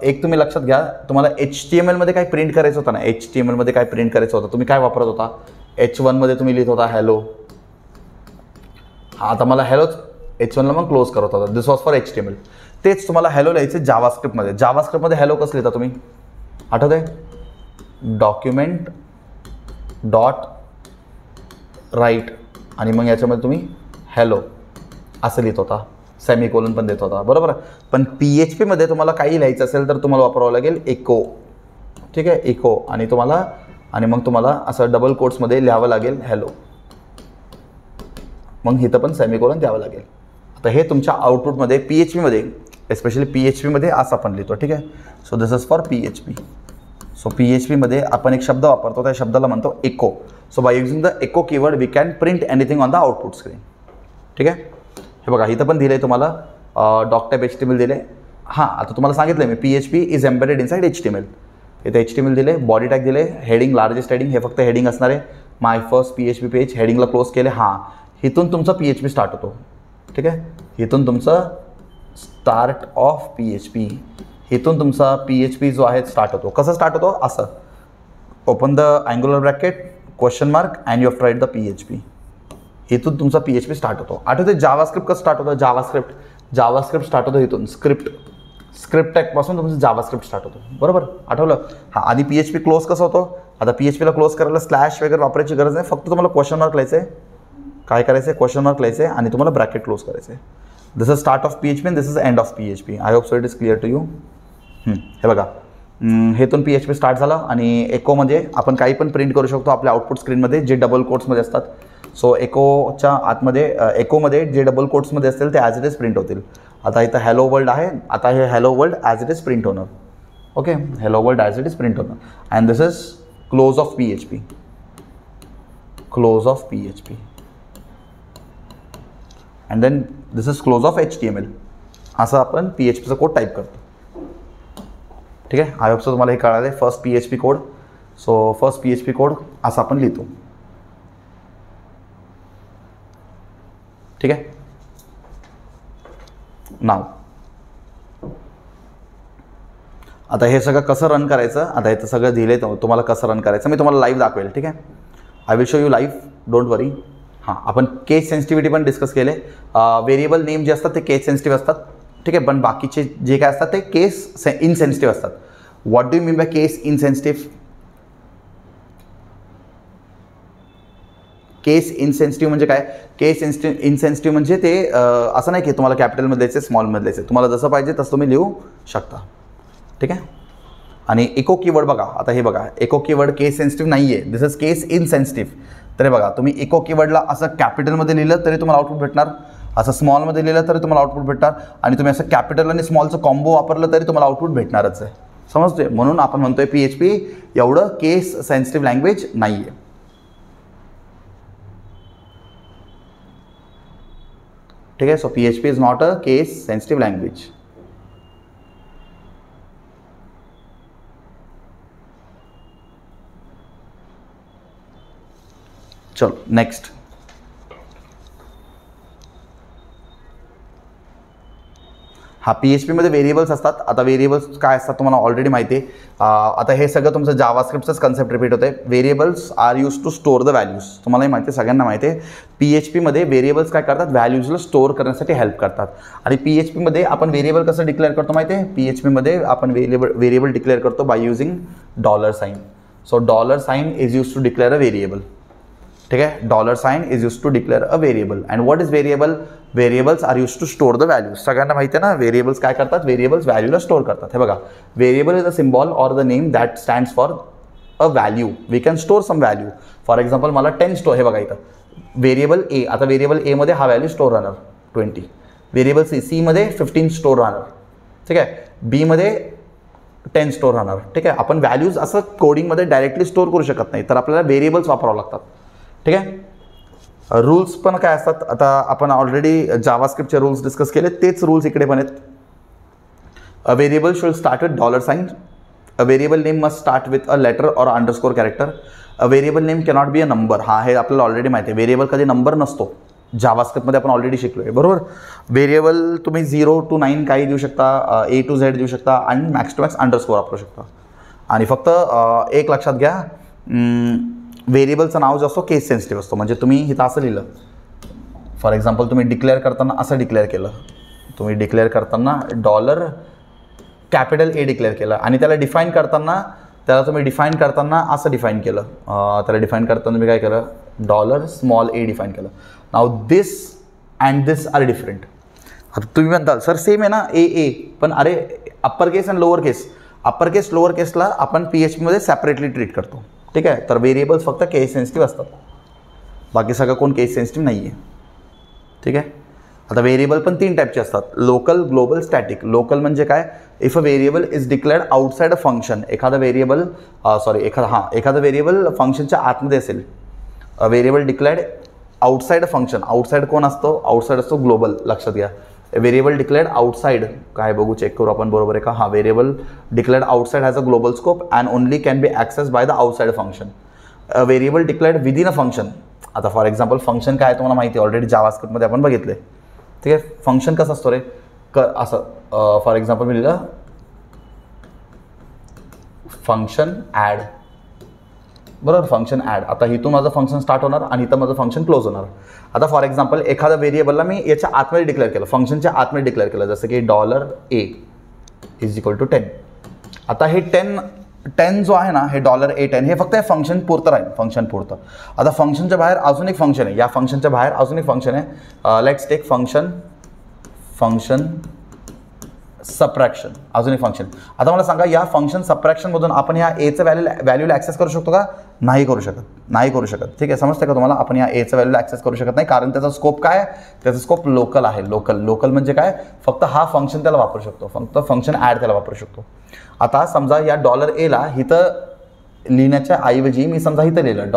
एक तुम्ही लक्षात घ्या, तुम्हाला HTML मध्ये काय प्रिंट करायचं होतं ना, HTML मध्ये काय प्रिंट करायचं होतं, तुम्ही काय वापरत होता, H1 मध्ये तुम्ही लिहित होता हॅलो. हां, आता मला हॅलोच H1ला मग क्लोज करत होता, दिस वॉज फॉर HTML. तेच तुम्हाला हॅलो लिहायचे जावास्क्रिप्टमध्ये. जावास्क्रिप्टमध्ये हॅलो कसं लिहिता तुम्ही, आठवत आहे, डॉक्युमेंट डॉट राईट आणि मग याच्यामध्ये तुम्ही हॅलो असं लिहित होता, सेमीकोलन पण देत होता, बरोबर. पण PHP मध्ये तुम्हाला काही लिहायचं असेल तर तुम्हाला वापरावं लागेल एको. ठीक आहे, एको, आणि मग तुम्हाला असं डबल कोट्समध्ये लिहावं लागेल हॅलो, मग इथं पण सेमीकोलन द्यावं लागेल. आता हे तुमच्या आउटपुटमध्ये PHP मध्ये, एस्पेशली PHP मध्ये असं आपण लिहितो. ठीक आहे. So this is for PHP. So PHP मध्ये आपण एक शब्द वापरतो, त्या शब्दाला म्हणतो echo. So by using the echo keyword we can print anything on the output screen. ठीक आहे. हे बघा, इथं पण दिलं आहे तुम्हाला डॉक टाईप HTML दिले. हां, आता तुम्हाला सांगितलं मी PHP is embedded inside HTML. इथे HTML दिले, बॉडी टॅग दिले, हेडिंग, लार्जेस्ट हेडिंग, हे फक्त हेडिंग असणार आहे. माय फर्स्ट PHP पेज, हेडिंगला क्लोज केले. हां, इथून तुमचा PHP स्टार्ट होतो. ठीक आहे. इथून तुमचं स्टार्ट ऑफ PHP, इथून तुमचा PHP जो आहे स्टार्ट होतो. कसं स्टार्ट होतो, असं open the angular bracket, question mark and you have tried the PHP. इथून तुमचा PHP स्टार्ट होतो. आठवते जावास्क्रिप्ट कसं स्टार्ट होतं, जावास्क्रिप्ट स्टार्ट होतो इथून, स्क्रिप्ट टॅगपासून तुमचं जावास्क्रिप्ट स्टार्ट होतो, बरोबर. आठवलं. हां, आधी PHP क्लोज कसं होतो, आता PHPला क्लोज करायला स्लॅश वगैरे वापरायची गरज नाही, फक्त तुम्हाला क्वेश्चन मार्क लिहायचं आहे. काय करायचं आहे, क्वेश्चन मार्क लिहायचं आहे आणि तुम्हाला ब्रॅकेट क्लोज करायचं आहे. This is start of PHP and this is end of PHP. I hope so it is clear to you. हे बघा, हेतून PHP स्टार्ट झाला आणि एकोमध्ये आपण काही पण प्रिंट करू शकतो आपल्या आउटपुट स्क्रीनमध्ये, जे डबल कोट्समध्ये असतात. सो एकोच्या आतमध्ये, एकोमध्ये जे डबल कोट्समध्ये असतील ते ॲज इट इज प्रिंट होतील. आता इथं हॅलो वर्ल्ड आहे, आता हे hello world as it is print होणार. Okay, hello world as it is print होणार. And this is close of PHP, close of PHP. And then this is close of HTML. असं आपण PHPचा code type करतो. ठीक आहे. I hope so तुम्हाला हे कळालं आहे first PHP code. So first PHP code असं आपण लिहितो. ठीक आहे. नाव आता हे सगळं कसं रन करायचं, आता इथं सगळं दिले तुम्हाला कसं रन करायचं मी तुम्हाला लाईव्ह दाखवेल. ठीक आहे. I will show you live, don't worry. हां, आपण केस सेन्सिटिव्हिटी पण डिस्कस केले. व्हेरिएबल नेम जे असतात ते केस सेन्सिटिव्ह असतात. ठीक आहे. पण बाकीचे जे काय असतात ते केस इनसेन्सिटिव्ह असतात. What do you mean by case insensitive. Case insensitive म्हणजे काय? केस इनसेन्सिटिव्ह म्हणजे ते असं नाही की तुम्हाला कॅपिटलमध्ये द्यायचं आहे, स्मॉलमध्ये द्यायचं आहे, तुम्हाला जसं पाहिजे तसं तुम्ही लिहू शकता. ठीक आहे. आणि इको कीवर्ड बघा, आता हे बघा, इको कीवर्ड केस सेन्सिटिव्ह नाही आहे, दिस इज केस इनसेन्सिटिव्ह. तर हे बघा, तुम्ही इको कीवर्डला असं कॅपिटलमध्ये लिहिलं तरी तुम्हाला आउटपुट भेटणार, असं स्मॉलमध्ये लिहिलं तरी तुम्हाला आउटपुट भेटणार, आणि तुम्ही असं कॅपिटल आणि स्मॉलचं कॉम्बो वापरलं तरी तुम्हाला आउटपुट भेटणारच आहे. समजते? म्हणून आपण म्हणतोय PHP एवढं केस सेन्सिटिव्ह लँग्वेज नाही आहे. ठीक आहे. So PHP is not a case sensitive language. चलो नेक्स्ट. हा PHP मध्ये व्हेरिएबल्स असतात. आता व्हेरिएबल्स काय असतात तुम्हाला ऑलरेडी माहिती आहे. आता हे सगळं तुमचं जावास्क्रिप्टचंच कन्सेप्ट रिपीट होते. Variables are use to store the values. तुम्हालाही माहिती आहे, सगळ्यांना माहिती आहे. PHP मध्ये व्हेरिएबल्स काय करतात? व्हॅल्यूजला स्टोअर करण्यासाठी हेल्प करतात. आणि PHP मध्ये आपण व्हेरिएबल कसं डिक्लेअर करतो माहिती आहे? PHP मध्ये आपण व्हेरिएबल डिक्लेअर करतो by using $. So $. Is use to declare a variable. ठीक आहे. $. Is use to declare a variable. And what is variable? Variables are use to store the values. सगळ्यांना माहिती आहे ना, व्हेरिएबल्स काय करतात? व्हेरिएबल्स व्हॅल्यूला स्टोअर करतात. हे बघा, variable is a symbol or the name that stands for a value. We can store some value. For example मला 10 स्टोअर, हे बघा इथं व्हेरिएबल ए. आता व्हेरिएबल ए मध्ये हा व्हॅल्यू स्टोअर राहणार 20. व्हेरिएबल सी मध्ये 15 स्टोअर राहणार. ठीक आहे. बी मध्ये 10 स्टोअर राहणार. ठीक आहे. आपण व्हॅल्यूज असं कोडिंगमध्ये डायरेक्टली स्टोअर करू शकत नाही, तर आपल्याला व्हेरिएबल्स वापरावं लागतात. ठीक आहे. रूल्स पण काय असतात? आता आपण ऑलरेडी जावास्क्रिप्टचे रूल्स डिस्कस केले, तेच रूल्स इकडे पण आहेत. A variable should start with $. A variable name must start with a letter or underscore character. A variable name cannot be a number. हा, हे आपल्याला ऑलरेडी माहिती आहे. व्हेरिएबल कधी नंबर नसतो. जावास्क्रिप्टमध्ये आपण ऑलरेडी शिकलो आहे, बरोबर. व्हेरिएबल तुम्ही 0 to 9 काही देऊ शकता, A to Z देऊ शकता, आणि मॅक्स टू मॅक्स अंडरस्कोर वापरू शकता. आणि फक्त एक लक्षात घ्या, व्हेरिएबलचं नाव जो असतो केस सेन्सिटिव्ह असतो. म्हणजे तुम्ही इथं असं लिहिलं, फॉर एक्झाम्पल तुम्ही डिक्लेअर करताना असं डिक्लेअर केलं, तुम्ही डिक्लेअर करताना $A डिक्लेअर केलं, आणि त्याला डिफाईन करताना असं डिफाईन केलं. त्याला डिफाईन करताना मी काय केलं? $a डिफाईन केलं. Now this and this R different. आता तुम्ही म्हणताल सर सेम आहे ना A, पण अरे अप्पर केस आणि लोअर केस, अप्पर केस लोअर केसला आपण PHP मध्ये सेपरेटली ट्रीट करतो. ठीक आहे. तर व्हेरिएबल्स फक्त केस सेन्सिटिव्ह असतात, बाकी सगळं कोण केस सेन्सिटिव्ह नाही आहे. ठीक आहे. आता व्हेरिएबल पण 3 टाईपचे असतात: लोकल, ग्लोबल, स्टॅटिक. लोकल म्हणजे काय? If a variable is declared outside a function. एखादा व्हेरिएबल फंक्शनच्या आतमध्ये असेल. A variable declared outside a function. Outside कोण असतो? आउटसाइड असतो ग्लोबल. लक्षात घ्या. व्हेरिएबल डिक्लेअर्ड आउटसाइड काय बघू, चेक करू आपण, बरोबर आहे का? हा, variable declared outside has a global scope and only can be access by the outside function. Variable declared within a function. आता फॉर एक्झाम्पल फंक्शन काय तुम्हाला माहिती आहे, ऑलरेडी जावास्क्रिप्टमध्ये आपण बघितले. ठीक आहे. फंक्शन कसं असतो रे? असं फॉर एक्झाम्पल मी लिहिलं फंक्शन ॲड, बरोबर. Function add. आता इथून माझं फंक्शन स्टार्ट होणार आणि इथं माझं फंक्शन क्लोज होणार. आता फॉर एक्झाम्पल एखाद्या व्हेरिएबलला मी याच्या आतमध्ये डिक्लेअर केलं, फंक्शनच्या आतमध्ये डिक्लेअर केलं, जसं की $a इज इक्वल टू 10. आता हे 10 जो आहे ना, हे $a10 हे फक्त फंक्शन पुरतं राहील, फंक्शन पुरतं. आता फंक्शनच्या बाहेर अजून एक फंक्शन आहे, या फंक्शनच्या बाहेर अजून एक फंक्शन आहे. Let's take function subtraction. अजून एक फंक्शन. आता मला सांगा, या फंक्शन सबट्रॅक्शनमधून आपण या एचं व्हॅल्यूला ॲक्सेस करू शकतो का? नाही करू शकत. ठीक आहे. समजते का तुम्हाला? आपण या एचं व्हॅल्यूला ॲक्सेस करू शकत नाही, कारण त्याचा स्कोप काय? त्याचा स्कोप लोकल आहे. लोकल म्हणजे काय? फक्त हा फंक्शन त्याला वापरू शकतो, फक्त फंक्शन ॲड त्याला वापरू शकतो. आता समजा या $a ला इथं लिहिण्याच्या ऐवजी मी समजा इथं लिहिलं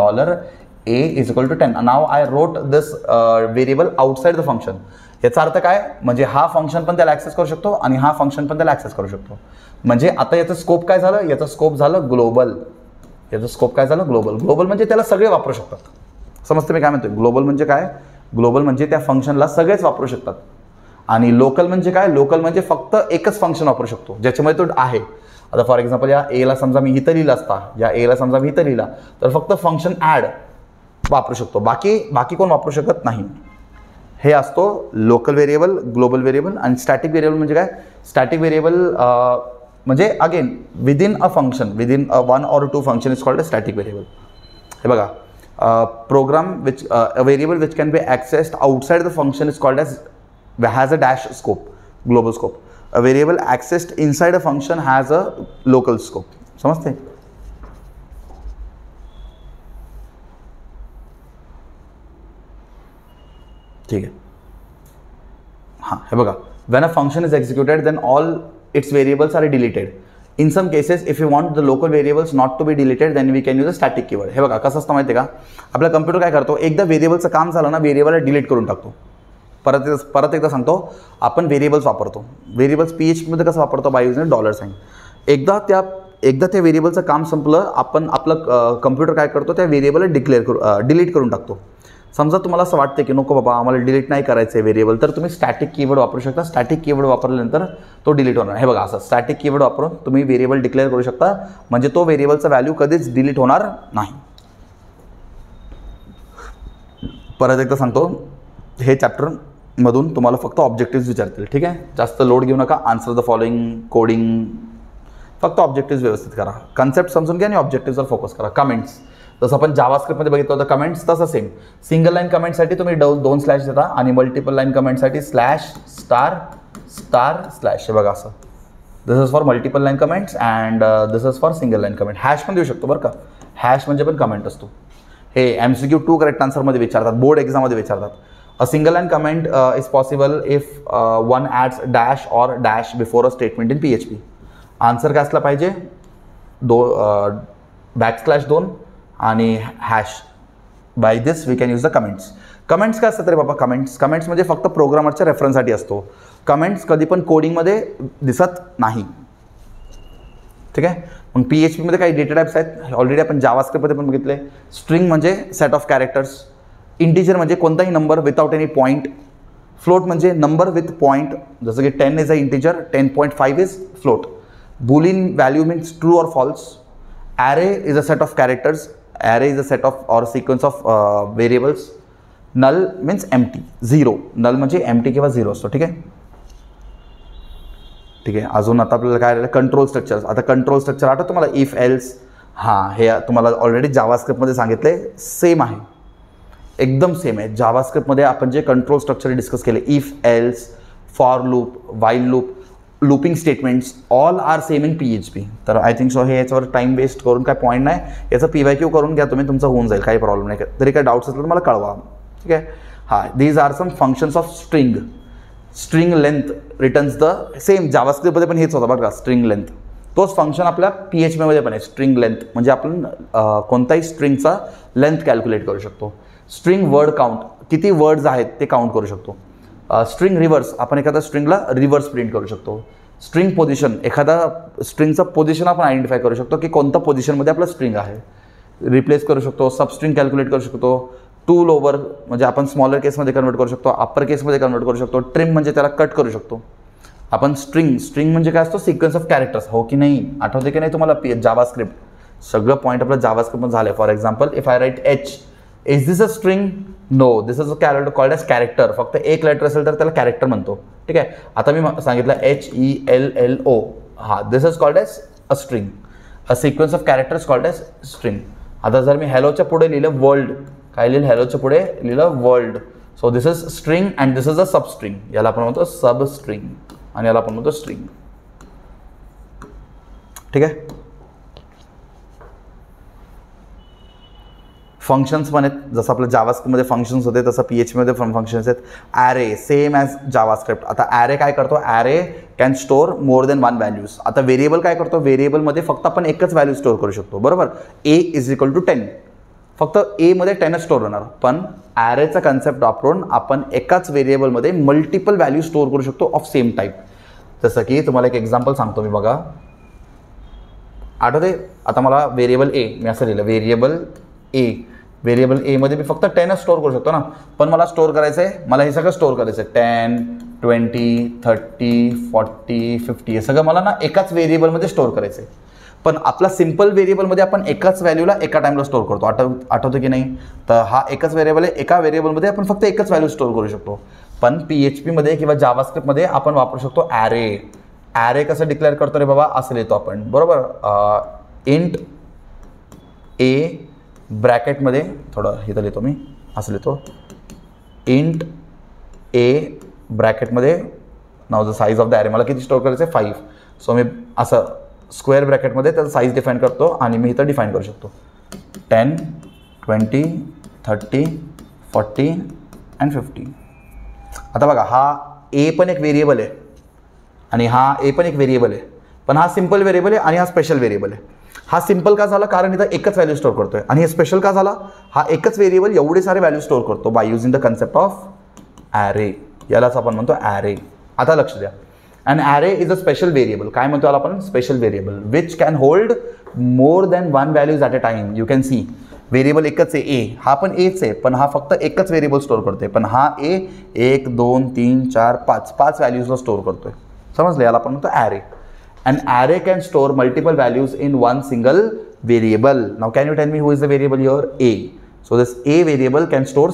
$a is equal to 10. Now I wrote this variable outside the function. याचा अर्थ काय? म्हणजे हा फंक्शन पण त्याला ॲक्सेस करू शकतो आणि हा फंक्शन पण त्याला ॲक्सेस करू शकतो. म्हणजे आता याचं स्कोप काय झालं? याचं स्कोप झालं ग्लोबल. ग्लोबल म्हणजे त्याला सगळे वापरू शकतात. समजते मी काय म्हणतोय? ग्लोबल म्हणजे काय? ग्लोबल म्हणजे त्या फंक्शनला सगळेच वापरू शकतात. आणि लोकल म्हणजे काय? लोकल म्हणजे फक्त एकच फंक्शन वापरू शकतो ज्याच्यामध्ये तो आहे. आता फॉर एक्झाम्पल या एला समजा मी इथं लिहिला असता, तर फक्त फंक्शन ॲड वापरू शकतो, बाकी कोण वापरू शकत नाही. हे असतो लोकल व्हेरिएबल, ग्लोबल व्हेरिएबल. आणि स्टॅटिक व्हेरिएबल म्हणजे काय? स्टॅटिक व्हेरिएबल म्हणजे again within a function, within 1 or 2 function is called a static variable. हे बघा, program which a variable which can be accessed outside the function is called as has a dash scope, global scope. A variable accessed inside a function has a local scope. समजते? ठीक है. हाँ, हे बघा, when a function is executed then all its variables are deleted. In some cases if you want the local variables not to be deleted then we can use a static keyword. हे बघा कसं असतं माहिती आहे का, आपला computer काय करतो, एकदा व्हेरिएबलचं काम झालं ना व्हेरिएबलला डिलीट करून टाकतो. परत एकदा सांगतो, आपण व्हेरिएबल्स वापरतो. व्हेरिएबल्स PHP मध्ये कसं वापरतो, बाय युजिंग $. एकदा त्या व्हेरिएबलचं काम संपलं, आपण आपलं कम्प्युटर काय करतो, त्या व्हेरिएबलला डिलीट करून टाकतो. समजा तुम्हाला असं वाटतं की नको बाबा आम्हाला डिलीट नाही करायचं आहे व्हेरिएबल, तर तुम्ही स्टॅटिक कीवर्ड वापरू शकता. स्टॅटिक कीवर्ड वापरल्यानंतर तो डिलीट होणार. हे बघा, असं स्टॅटिक कीवर्ड वापरून तुम्ही व्हेरिएबल डिक्लेअर करू शकता, म्हणजे तो व्हेरिएबलचा व्हॅल्यू कधीच डिलीट होणार नाही. परत एकदा सांगतो, हे चॅप्टरमधून तुम्हाला फक्त ऑब्जेक्टिव्ह विचारतील. ठीक आहे, जास्त लोड घेऊ नका. आन्सर द फॉलोइंग, कोडिंग, फक्त ऑब्जेक्टिव्ह व्यवस्थित करा. कन्सेप्ट समजून घ्या आणि ऑब्जेक्टिव्हवर फोकस करा. कमेंट्स जसं आपण जावास्क्रिप्टमध्ये बघितलं होतं कमेंट्स, तसं सेम. सिंगल लाईन कमेंटसाठी तुम्ही 2 स्लॅश देता आणि मल्टिपल लाईन कमेंटसाठी स्लॅश स्टार स्टार स्लॅश. हे बघा असं. This is for multiple line comments and this is for single line comment. Hash पण देऊ शकतो बरं का, हॅश म्हणजे पण कमेंट असतो. हे MCQ 2 करेक्ट आन्सरमध्ये विचारतात, बोर्ड एक्झाममध्ये विचारतात. A single line comment is possible if one adds dash or dash before a statement in PHP. आन्सर काय असला पाहिजे, /2 आणि hash. By this we can use the comments. Comments काय असतात रे बाबा, कमेंट्स म्हणजे फक्त प्रोग्रामरच्या रेफरन्ससाठी असतो. कमेंट्स कधी पण कोडिंगमध्ये दिसत नाही. ठीक आहे. मग PHP मध्ये काही डेटा टाईप्स आहेत, ऑलरेडी आपण जावास्क्रिप्टमध्ये पण बघितले. स्ट्रिंग म्हणजे सेट ऑफ कॅरेक्टर्स. इंटिजर म्हणजे कोणताही number without any point. Float म्हणजे नंबर विथ पॉईंट, जसं की 10 is a integer, 10.5 is float. Boolean value means true or false. Array is a set of characters. Array is a set of or sequence of variables. Null means empty, zero. Null म्हणजे empty किंवा zero असतो. ठीक आहे. ठीक आहे. अजून आता आपल्याला काय राहिलं, कंट्रोल स्ट्रक्चर. आता कंट्रोल स्ट्रक्चर आठवतं तुम्हाला, इफ एल्स. हां, हे तुम्हाला ऑलरेडी जावास्क्रिप्टमध्ये सांगितले, सेम आहे, एकदम सेम आहे. जावास्क्रिप्टमध्ये आपण जे कंट्रोल स्ट्रक्चर डिस्कस केले, if else, for loop, while loop, looping statements, all are same in PHP. तर आय थिंक सो हे याच्यावर टाईम वेस्ट करून काय पॉईंट नाही. याचं PYQ करून घ्या तुम्ही, तुमचं होऊन जाईल, काही प्रॉब्लेम नाही. तरी काय डाऊट्स असलं तर मला कळवा. ठीक आहे. हां, these are some functions of string. String length returns the same. जावास्क्रिप्टमध्ये पण हेच होतं बघा, स्ट्रिंग लेंथ. तोच फंक्शन आपल्या PHP मध्ये पण आहे, स्ट्रिंग लेंथ. म्हणजे आपण कोणताही स्ट्रिंगचा लेंथ कॅल्क्युलेट करू शकतो. स्ट्रिंग वर्ड काउंट, किती वर्ड्स आहेत ते काउंट करू शकतो. स्ट्रिंग रिव्हर्स, आपण एखाद्या स्ट्रिंगला रिव्हर्स प्रिंट करू शकतो. स्ट्रिंग पोझिशन, एखादा स्ट्रिंगचं पोझिशन आपण आयडेंटिफाय करू शकतो की कोणत्या पोझिशनमध्ये आपलं स्ट्रिंग आहे. रिप्लेस करू शकतो. सबस्ट्रिंग कॅल्क्युलेट करू शकतो. टू लोवर म्हणजे आपण स्मॉलर केसमध्ये कन्वर्ट करू शकतो, अप्पर केसमध्ये कन्वर्ट करू शकतो. ट्रिम म्हणजे त्याला कट करू शकतो. आपण स्ट्रिंग म्हणजे काय असतो, सिक्वेन्स ऑफ कॅरेक्टर्स. हो की नाही, आठवते की नाही तुम्हाला जावास्क्रिप्ट? सगळं पॉईंट आपलं जावास्क्रिप्टमध्ये झालं. For example, if I write H, is this a string? No, this is a character called as character. फक्त एक लेटर असेल तर त्याला कॅरेक्टर म्हणतो. ठीक आहे. आता मी सांगितलं HELLO. हां, this is called as a string. A sequence of characters called as string. आता जर मी हॅलोच्या पुढे लिहिलं वर्ल्ड, काय लिहिलं, हॅलोच्या पुढे लिहिलं world. So this is string and this is a sub string. याला आपण म्हणतो सब स्ट्रिंग आणि याला आपण म्हणतो स्ट्रिंग. ठीक आहे. फंक्शन्स पण आहेत, जसं आपलं जावास्क्रिप्टमध्ये फंक्शन्स होते तसं PHPमध्ये पण फंक्शन्स आहेत. Array same as JavaScript. आता ॲरे काय करतो, array can store more than 1 values. आता व्हेरिएबल काय करतो, व्हेरिएबलमध्ये फक्त आपण एकच व्हॅल्यू स्टोअर करू शकतो. बरोबर. A = 10, फक्त A मध्ये 10च स्टोअर होणार. पण ॲरेचा कन्सेप्ट वापरून आपण एकाच व्हेरिएबलमध्ये मल्टिपल व्हॅल्यू स्टोअर करू शकतो ऑफ सेम टाईप. जसं की तुम्हाला एक एक्झाम्पल सांगतो मी, बघा. आठवते आता मला व्हेरिएबल A, मी असं लिहिलं व्हेरिएबल A. व्हेरिएबल A मध्ये मी फक्त 10च स्टोअर करू शकतो ना. पण मला स्टोअर करायचं आहे, मला हे सगळं स्टोअर करायचं आहे. 10, 20, 30, 40, 50 हे सगळं मला ना एकाच व्हेरिएबलमध्ये स्टोअर करायचं आहे. पण आपला सिम्पल व्हेरिएबलमध्ये आपण एकाच व्हॅल्यूला एका टाईमला स्टोअर करतो. आठवतं की नाही? तर हा एकच व्हेरिएबल आहे, एका व्हेरिएबलमध्ये आपण फक्त एकच व्हॅल्यू स्टोअर करू शकतो. पण PHPमध्ये किंवा जावास्क्रिप्टमध्ये आपण वापरू शकतो ॲरे. ॲरे कसं डिक्लेअर करतो रे बाबा, असं लिहितो आपण. बरोबर. इंट A ब्रॅकेटमध्ये थोडं इथं लिहितो मी, असं लिहितो इंट ए ब्रॅकेटमध्ये नाव the size of the array. मला किती स्टोअर करायचं आहे 5. सो मी असं स्क्वेअर ब्रॅकेटमध्ये त्याचा साईज डिफाईन करतो आणि मी इथं डिफाईन करू शकतो 10, 20, 30, 40 and 50. आता बघा हा ए पण एक व्हेरिएबल आहे आणि हा ए पण एक व्हेरिएबल आहे, पण हा सिंपल व्हेरिएबल आहे आणि हा स्पेशल व्हेरिएबल आहे. हा सिंपल का झाला, कारण इथं एकच व्हॅल्यू स्टोअर करतोय, आणि हे स्पेशल का झाला, हा एकच व्हेरिएबल एवढे सारे व्हॅल्यू स्टोअर करतो by using the concept of array. यालाच आपण म्हणतो ॲरे. आता लक्ष द्या, and array is a special variable. काय म्हणतो याला आपण, special variable which can hold more than one values at a time. You can see variable एकच आहे ए, हा पण एच आहे, पण हा फक्त एकच व्हेरिएबल स्टोअर करतोय, पण हा ए 1, 2, 3, 4, 5 व्हॅल्यूजला स्टोअर करतोय. समजलं, याला आपण म्हणतो array. An array can store multiple values in one single variable. Now can you tell me who is the variable here? A. So this A variable can store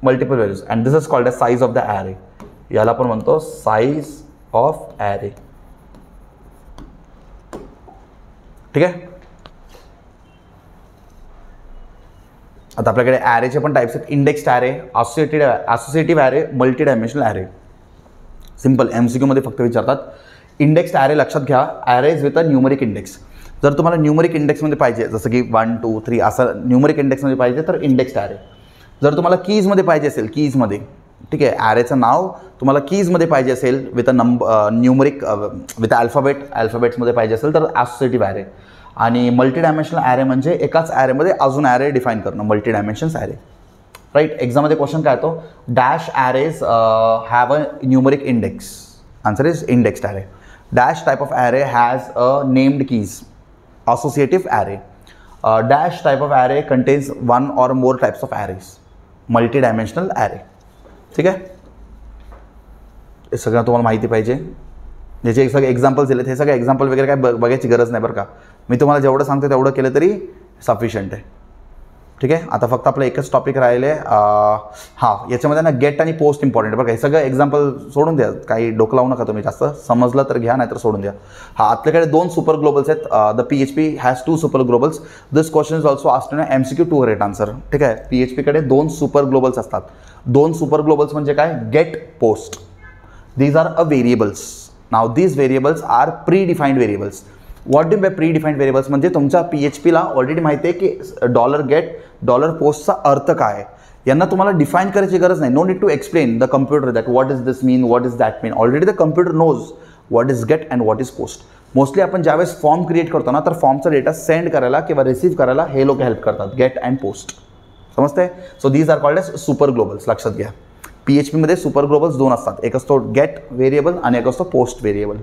multiple values and this is called as size of the array. याला आपण म्हणतो size of array. ठीक आहे. आता आपल्याकडे ॲरेचे पण types आहेत. Indexed array, associative array, multi dimensional array. Simple MCQ मध्ये फक्त विचारतात. इंडेक्स्ड ॲरे लक्षात घ्या, ॲरेज विथ अ न्यूमरिक इंडेक्स. जर तुम्हाला न्यूमरिक इंडेक्समध्ये पाहिजे, जसं की 1, 2, 3 असं न्यूमरिक इंडेक्समध्ये पाहिजे तर इंडेक्स्ड ॲरे. जर तुम्हाला कीजमध्ये पाहिजे असेल, कीजमध्ये, ठीक आहे, ॲरेचं नाव तुम्हाला कीजमध्ये पाहिजे असेल विथ अ न्यूमरिक विथ अल्फाबेट्समध्ये पाहिजे असेल तर असोसिएटिव्ह ॲरे. आणि मल्टी डायमेन्शनल ॲरे म्हणजे एकाच ॲरेमध्ये अजून ॲरे डिफाईन करणं, मल्टी डायमेन्शन्स ॲरे. राईट. एक्झाममध्ये क्वेश्चन काय येतो, dash arrays have a numeric index. Answer is indexed array. Dash type of array has a named keys. Associative array. Dash type of array contains one or more types of arrays. Multi-dimensional array. ठीक आहे. हे सगळं तुम्हाला माहिती पाहिजे. याचे सगळे examples दिलेत. हे सगळे एक्झाम्पल वगैरे काय बघायची गरज नाही बरं का. मी तुम्हाला जेवढं सांगतो तेवढं केलं तरी सफिशियंट आहे. ठीक आहे. आता फक्त आपलं एकच टॉपिक राहिले. हां, याच्यामध्ये ना गेट आणि पोस्ट इम्पॉर्टंट बरं का. हे सगळं एक्झाम्पल सोडून द्या, काही डोकं लावू नका तुम्ही जास्त. समजलं तर घ्या, नाहीतर सोडून द्या. हां, आपल्याकडे 2 सुपर ग्लोबल्स आहेत. The PHP has 2 super Global's. This question is also asked in MCQ 2 rate answer. ठीक आहे. PHP कडे 2 सुपर ग्लोबल्स असतात. 2 सुपर ग्लोबल्स म्हणजे काय, get, post. These are a variables. Now these variables are pre defined variables. What do by pre defined variables, म्हणजे तुमच्या PHPला already माहिती आहे की $get $postचा अर्थ काय आहे. यांना तुम्हाला डिफाईन करायची गरज नाही. No need to explain the computer that what is this mean, what is that mean. Already the computer knows what is get and what is post. Mostly आपण ज्यावेळेस फॉर्म क्रिएट करतो ना, तर फॉर्मचा डेटा सेंड करायला किंवा receive करायला हे लोक हेल्प करतात, गेट अँड पोस्ट. समजते. So these are called as super globals. लक्षात घ्या, PHP मध्ये सुपर ग्लोबल्स 2 असतात. एक असतो गेट व्हेरिएबल आणि एक असतो पोस्ट व्हेरिएबल.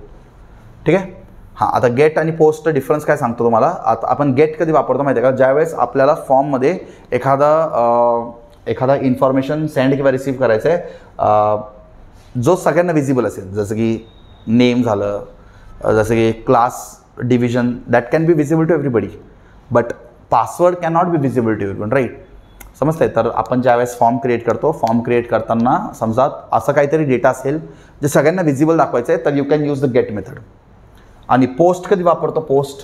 ठीक आहे. हां, आता गेट आणि पोस्टचं डिफरन्स काय सांगतो तुम्हाला. आता आपण गेट कधी वापरतो माहिती आहे का, ज्यावेळेस आपल्याला फॉर्ममध्ये एखादा इन्फॉर्मेशन सेंड किंवा रिसीव्ह करायचं आहे जो सगळ्यांना विजिबल असेल, जसं की नेम झालं, जसं की class division, that can be visible to everybody, but password can not be visible to everyone. Right. समजतंय. तर आपण ज्यावेळेस फॉर्म क्रिएट करतो, फॉर्म क्रिएट करताना समजा असं काहीतरी डेटा असेल जे सगळ्यांना विजिबल दाखवायचं आहे, तर you can use the get method. आणि पोस्ट कधी वापरतो, पोस्ट.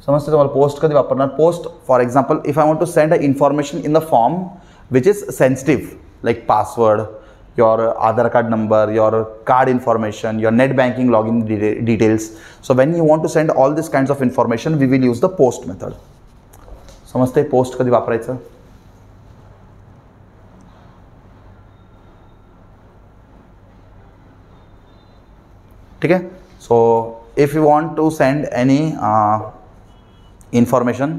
समजते तुम्हाला पोस्ट कधी वापरणार. Post for example, if I want to send a information in the form which is sensitive, like password, your Aadhaar card number, your card information, your net banking login details. So when you want to send all these kinds of information, we will use the post method. समजते. Post कधी वापरायचं. ठीक आहे. So if you want to send any information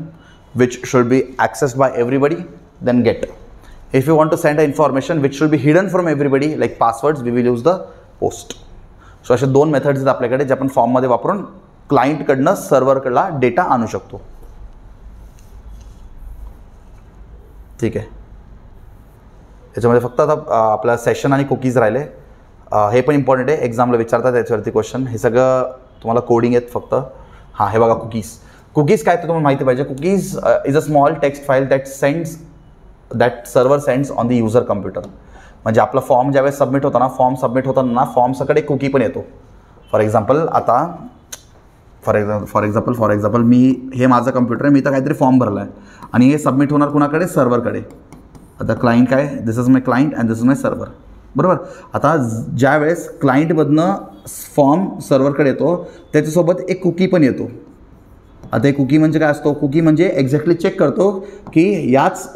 which should be accessed by everybody, then get. If you want to send information which should be hidden from everybody like passwords, we will use the post. So असे 2 methods आहेत आपल्याकडे जे आपण फॉर्ममध्ये वापरून क्लायंटकडनं सर्व्हरकडला data आणू शकतो. ठीक आहे. याच्यामध्ये फक्त आता आपला सेशन आणि कुकीज राहिले. हे पण इम्पॉर्टंट आहे, एक्झामला विचारतात त्याच्यावरती क्वेश्चन. हे सगळं तुम्हाला कोडिंग आहेत फक्त. हां, हे बघा कुकीज. कुकीज काय ते तुम्हाला माहिती पाहिजे. Cookies is a small text file that server sends on the user computer. म्हणजे आपला फॉर्म ज्यावेळेस सबमिट होता ना, फॉर्म सबमिट होताना फॉर्मकडे कुकी पण येतो. फॉर फॉर एक्झाम्पल मी हे माझं कम्प्युटर आहे, मी तर काहीतरी फॉर्म भरला आहे आणि हे सबमिट होणार कुणाकडे, सर्व्हरकडे. आता क्लायंट काय, this is my client and this is my server, बरोबर. आता ज्या वेळेस क्लायंटमधनं फॉर्म सर्व्हरकडे येतो त्याच्यासोबत एक कुकी पण येतो. आता एक कुकी म्हणजे काय असतो, कुकी म्हणजे एक्झॅक्टली चेक करतो की याच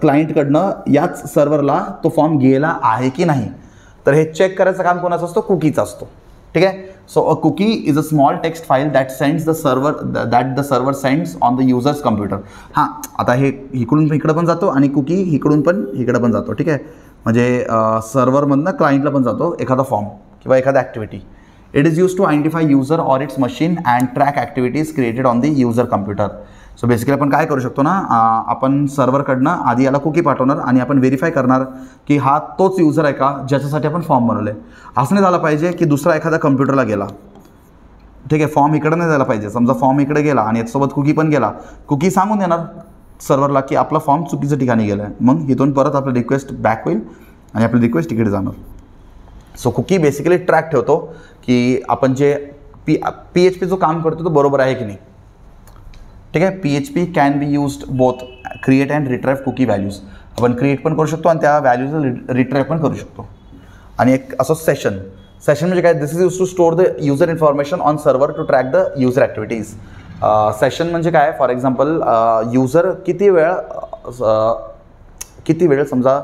क्लायंटकडनं याच सर्व्हरला तो फॉर्म गेला आहे की नाही. तर हे चेक करायचं काम कोणाचं असतो, कुकीचा असतो. ठीक आहे. So a cookie is a small text file that sends the server sends on the users computer. हां, आता हे इकडून इकडं पण जातो आणि कुकी इकडून पण इकडं पण जातो. ठीक आहे. म्हणजे सर्व्हरमधनं क्लायंटला पण जातो एखादा फॉर्म किंवा एखादा activity. It is use to identify user or its machine and track activities created on the user computer. So basically आपण काय करू शकतो ना, आपण सर्व्हरकडनं आधी याला कुकी पाठवणार आणि आपण व्हेरीफाय करणार की हा तोच युजर आहे का ज्याच्यासाठी आपण फॉर्म बनवले. असं नाही झालं पाहिजे की दुसरा एखादा कम्प्युटरला गेला. ठीक आहे. फॉर्म इकडं नाही झाला पाहिजे. समजा फॉर्म इकडे गेला आणि याच्यासोबत कुकी पण गेला, कुकी सांगून देणार सर्व्हरला की आपला फॉर्म चुकीच्या ठिकाणी गेला आहे. मग इथून परत आपलं रिक्वेस्ट बॅक होईल आणि आपली रिक्वेस्ट तिकडे जाणार. सो कुकी बेसिकली ट्रॅक ठेवतो की आपण जे PHP जो काम करतो तो बरोबर आहे की नाही. ठीक आहे. PHP can be used both create and retrieve cookie values. आपण क्रिएट पण करू शकतो आणि त्या व्हॅल्यूज रिट्राईव्ह पण करू शकतो. आणि एक असं सेशन म्हणजे काय, this is use to store the user information on server to track the user activities. Session म्हणजे काय, फॉर एक्झाम्पल युजर किती वेळ समजा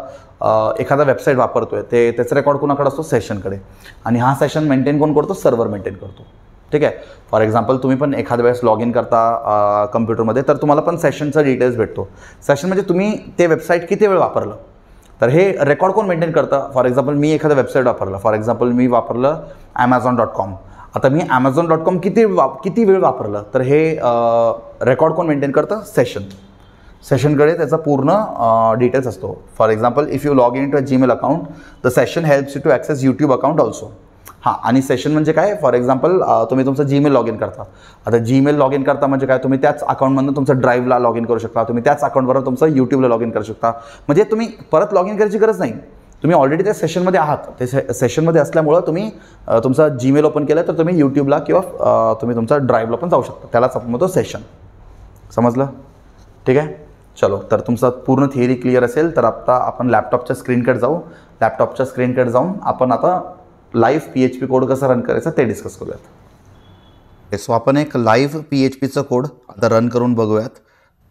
एखादा वेबसाईट वापरतोय ते त्याचा रेकॉर्ड कोणाकडे असतो, सेशनकडे. आणि हा सेशन मेंटेन कोण करतो, सर्व्हर मेंटेन करतो. ठीक आहे. फॉर एक्झाम्पल तुम्ही पण एखाद्या वेळेस लॉग इन करता कम्प्युटरमध्ये तर तुम्हाला पण सेशनचा डिटेल्स भेटतो. सेशन म्हणजे तुम्ही ते वेबसाईट किती वेळ वापरलं, तर हे रेकॉर्ड कोण मेंटेन करतं. फॉर एक्झाम्पल मी एखादं वेबसाईट वापरलं, फॉर एक्झाम्पल मी वापरलं Amazon.com. आता मी Amazon.com किती वेळ वापरलं, तर हे रेकॉर्ड कोण मेंटेन करतं, सेशनकडे त्याचा पूर्ण डिटेल्स असतो. For example if you log in to a Gmail account the session helps you to access YouTube account also. हां, आणि सेशन म्हणजे काय, फॉर एक्झाम्पल तुम्ही तुमचं जीमेल लॉग इन करता. आता जीमेल लॉग इन करता म्हणजे काय, तुम्ही त्याच अकाउंटमधून तुमचं ड्राईव्हला लॉग इन करू शकता, तुम्ही त्याच अकाउंटवर तुमचं यूट्यूबला लॉग इन करू शकता. म्हणजे तुम्ही परत लॉग इन करायची गरज नाही, तुम्ही ऑलरेडी त्या सेशनमध्ये आहात. ते सेशनमध्ये असल्यामुळं तुम्ही तुमचा जीमेल ओपन केलं तर तुम्ही यूट्यूबला किंवा तुम्ही तुमचा ड्राईव्हला पण जाऊ शकता. त्यालाच आपण म्हणतो सेशन. समजलं. ठीक आहे. चलो, तर तुमचा पूर्ण थिअरी क्लिअर असेल तर आता आपण लॅपटॉपच्या स्क्रीनकडे जाऊन आपण आता लाईव्ह PHP कोड कसा रन करायचा ते डिस्कस करूयात. सो आपण एक लाईव्ह PHPचं कोड आता रन करून बघूयात.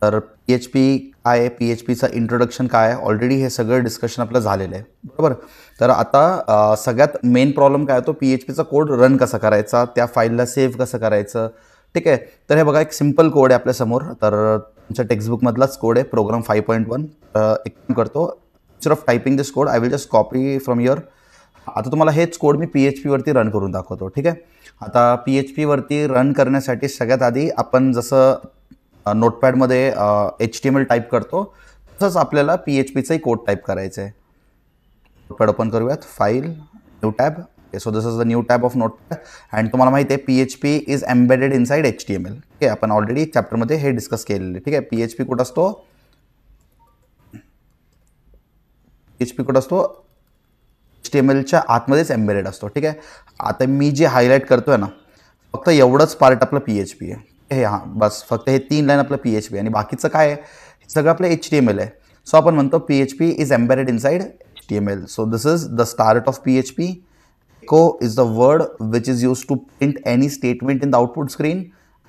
तर PHP काय आहे, PHPचं इंट्रोडक्शन काय आहे, ऑलरेडी हे सगळं डिस्कशन आपलं झालेलं आहे, बरोबर. तर आता सगळ्यात मेन प्रॉब्लेम काय होतो, PHPचा कोड रन कसा करायचा, त्या फाईलला सेव्ह कसं करायचं. ठीक आहे. तर हे बघा एक सिम्पल कोड आहे आपल्यासमोर. तर तुमच्या टेक्स्टबुकमधलाच कोड आहे, प्रोग्राम 5.1. एक काम करतो, instead of typing this code I will just copy from your. आता तुम्हाला हेच कोड मी PHP वरती रन करून दाखवतो. ठीक आहे. आता PHP वरती रन करण्यासाठी सगळ्यात आधी आपण जसं नोटपॅडमध्ये HTML टाईप करतो तसंच आपल्याला PHPचाही कोड टाईप करायचं आहे. नोटपॅड ओपन करूयात, file, new tab. So this is the new tab of notepad. And तुम्हाला माहिती आहे PHP is embedded inside HTML. ठीक आहे. आपण ऑलरेडी चॅप्टरमध्ये हे डिस्कस केलेले. ठीक आहे. PHP कुठं असतो, HTMLच्या आतमध्येच एम्बेडेड असतो. ठीक आहे. आता मी जे हायलाईट करतोय ना, फक्त एवढंच पार्ट आपलं PHP आहे. हे हां, बस फक्त हे 3 लाईन आपलं PHP आणि बाकीचं काय आहे, हे सगळं आपलं HTML आहे. सो आपण म्हणतो PHP is embedded inside HTML. So this is the start of PHP. Echo is the word which is used to print any statement in the output screen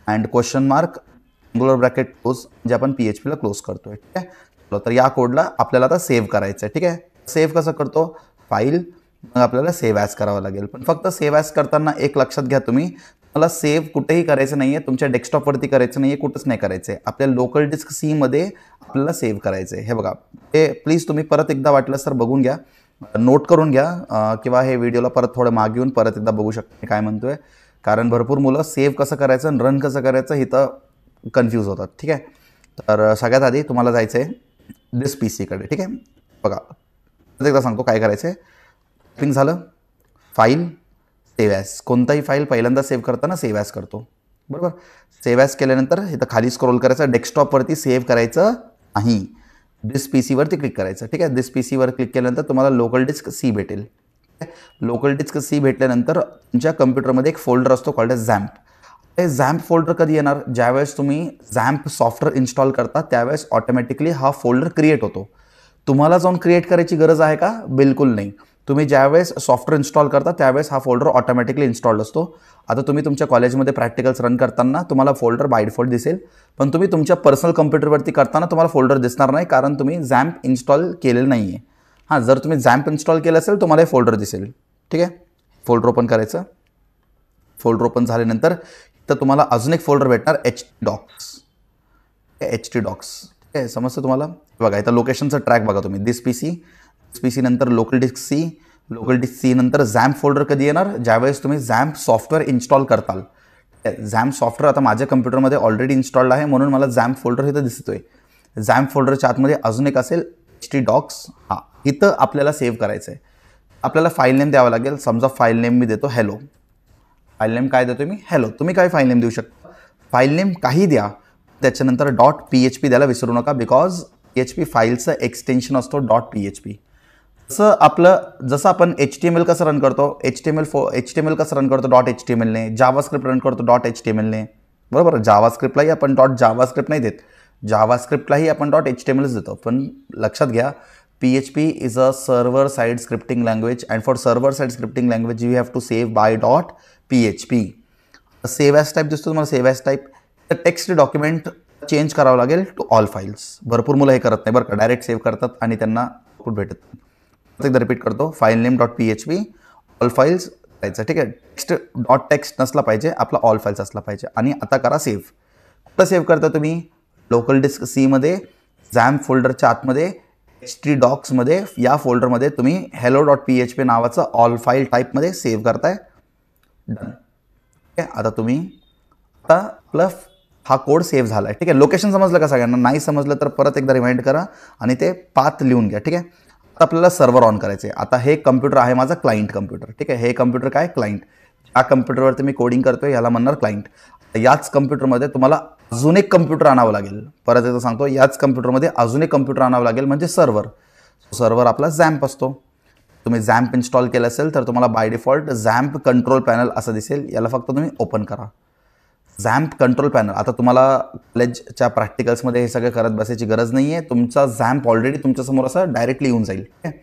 and question mark angular bracket close म्हणजे आपण PHP ला close करतोय. ठीक आहे. तर या कोडला आपल्याला आता सेव्ह करायचं आहे. ठीक आहे. सेव्ह कसं करतो, फाईल, मग आपल्याला सेव्ह ॲज करावं लागेल. पण फक्त सेव्ह ॲज करताना एक लक्षात घ्या तुम्ही, मला सेव्ह कुठेही करायचं नाही आहे, तुमच्या डेस्कटॉपवरती करायचं नाही आहे, कुठंच नाही करायचं आहे. आपल्या लोकल डिस्क Cमध्ये आपल्याला सेव्ह करायचं आहे. हे बघा, हे प्लीज तुम्ही परत एकदा वाटलं तर बघून घ्या, नोट करून घ्या किंवा हे व्हिडिओला परत थोडं मागे येऊन परत एकदा बघू शकता मी काय म्हणतोय. कारण भरपूर मुलं सेव्ह कसं करायचं आणि रन कसं करायचं इथं कन्फ्यूज होतात. ठीक आहे. तर सगळ्यात आधी तुम्हाला जायचं आहे दिस PCकडे. ठीक आहे. बघा, एकदा सांगतो काय करायचं आहे. टायपिंग झालं, फाईल, सेव्ह ॲज. कोणताही फाईल पहिल्यांदा सेव्ह करताना सेव्ह ॲज करतो, बरोबर. सेव्ह ॲज केल्यानंतर इथं खाली स्क्रोल करायचं, डेस्कटॉपवरती सेव्ह करायचं नाही, दिस PCवरती क्लिक करायचं. ठीक आहे. दिस PCवर क्लिक केल्यानंतर तुम्हाला लोकल डिस्क C भेटेल. लोकल डिस्क C भेटल्यानंतर तुमच्या कम्प्युटरमध्ये एक फोल्डर असतो कॉल्ड एज झॅम्प. हे झॅम्प फोल्डर कधी येणार? ज्यावेळेस तुम्ही झॅम्प सॉफ्टवेअर इन्स्टॉल करता त्यावेळेस ऑटोमॅटिकली हा फोल्डर क्रिएट होतो. तुम्हाला जाऊन क्रिएट करायची गरज आहे का? बिलकुल नाही. तुम्ही ज्यावेळेस सॉफ्टवेअर इन्स्टॉल करता त्यावेळेस हा फोल्डर ऑटोमॅटिकली इन्स्टॉल्ड असतो. आता तुम्ही तुमच्या कॉलेजमध्ये प्रॅक्टिकल्स रन करताना तुम्हाला फोल्डर बाय डिफॉल्ट दिसेल, पण तुम्ही तुमच्या पर्सनल कम्प्युटरवरती करताना तुम्हाला फोल्डर दिसणार नाही, कारण तुम्ही झॅम्प इन्स्टॉल केलेलं नाही आहे. हां, जर तुम्ही झॅम्प इन्स्टॉल केलं असेल तुम्हाला हे फोल्डर दिसेल. ठीक आहे, फोल्डर ओपन करायचं. फोल्डर ओपन झाल्यानंतर तर तुम्हाला अजून एक फोल्डर भेटणार htdocs. ठीक आहे, समजतं तुम्हाला? बघा इथं लोकेशनचं ट्रॅक बघा तुम्ही. दिस पी सी नंतर लोकल डिस्क सी नंतर झॅम्प फोल्डर कधी येणार? ज्यावेळेस तुम्ही झॅम्प सॉफ्टवेअर इन्स्टॉल करताल. झॅम्प सॉफ्टवेअर आता माझ्या कम्प्युटरमध्ये ऑलरेडी इन्स्टॉल्ड आहे म्हणून मला झॅम्प फोल्डर इथं दिसतोय. झॅम्प फोल्डरच्या आतमध्ये अजून एक असेल htdocs. हां, इथं आपल्याला सेव्ह करायचं आहे. आपल्याला फाईल नेम द्यावं लागेल. समजा फाईल नेम मी देतो हॅलो. फाईल नेम काय देतो मी? हॅलो. तुम्ही काय फाईल नेम देऊ शकता? फाईल नेम काही द्या, त्याच्यानंतर .php द्यायला विसरू नका, बिकॉज PHP फाईलचं एक्सटेन्शन असतो .php. जसं आपण HTML कसं रन करतो, HTML कसं रन करतो .html ने, जावास्क्रिप्ट रन करतो .html ने, बरोबर. जावास्क्रिप्टलाही आपण .जावास्क्रिप्ट नाही देत, जावास्क्रिप्टलाही आपण .htmlच देतो. पण लक्षात घ्या, PHP is a server side scripting language and for server side scripting language you have to save by .php. Save as type दिसतो तुम्हाला, सेव्ह ॲज टाईप. तर टेक्स्ट डॉक्युमेंट चेंज करावं लागेल टू ऑल फाईल्स. भरपूर मुलं हे करत नाही बरं का, डायरेक्ट सेव्ह करतात आणि त्यांना आउटपुट भेटत नाही. एकदा रिपीट करतो, file name .php all files करायचं. ठीक आहे, टेक्स्ट नसला पाहिजे, आपला ऑल फाईल्स असला पाहिजे. आणि आता करा सेव्ह. कुठं सेव्ह करता तुम्ही? लोकल डिस्क सीमध्ये झॅम्प फोल्डरच्या आतमध्ये htdocsमध्ये या फोल्डरमध्ये तुम्ही hello.php नावाचं ऑल फाईल टाईपमध्ये सेव्ह करताय. डन. आता तुम्ही आपला हा कोड सेव्ह झाला आहे. ठीक आहे, लोकेशन समजलं का सगळ्यांना? नाही समजलं तर परत एकदा रिमाइंड करा आणि ते पाथ लिहून घ्या. ठीक आहे, आता आपल्याला सर्व्हर ऑन करायचे. आता हे कम्प्युटर आहे माझा क्लायंट कम्प्युटर. ठीक आहे, हे कम्प्युटर काय? क्लायंट. या कम्प्युटरवरती मी कोडिंग करतोय याला म्हणणार क्लायंट. याच कम्प्युटरमध्ये तुम्हाला अजून एक कम्प्युटर आणावं लागेल. परत एकदा सांगतो, याच कम्प्युटरमध्ये अजून एक कम्प्युटर आणावं लागेल, म्हणजे सर्व्हर आपला झॅम्प असतो. तुम्ही झॅम्प इन्स्टॉल केलं असेल तर तुम्हाला बाय डिफॉल्ट झॅम्प कंट्रोल पॅनल असं दिसेल. याला फक्त तुम्ही ओपन करा. झॅम्प कंट्रोल पॅनल. आता तुम्हाला कॉलेजच्या प्रॅक्टिकल्समध्ये हे सगळं करत बसायची गरज नाही आहे. तुमचा झॅम्प ऑलरेडी तुमच्यासमोर असं डायरेक्टली येऊन जाईल. ठीक आहे,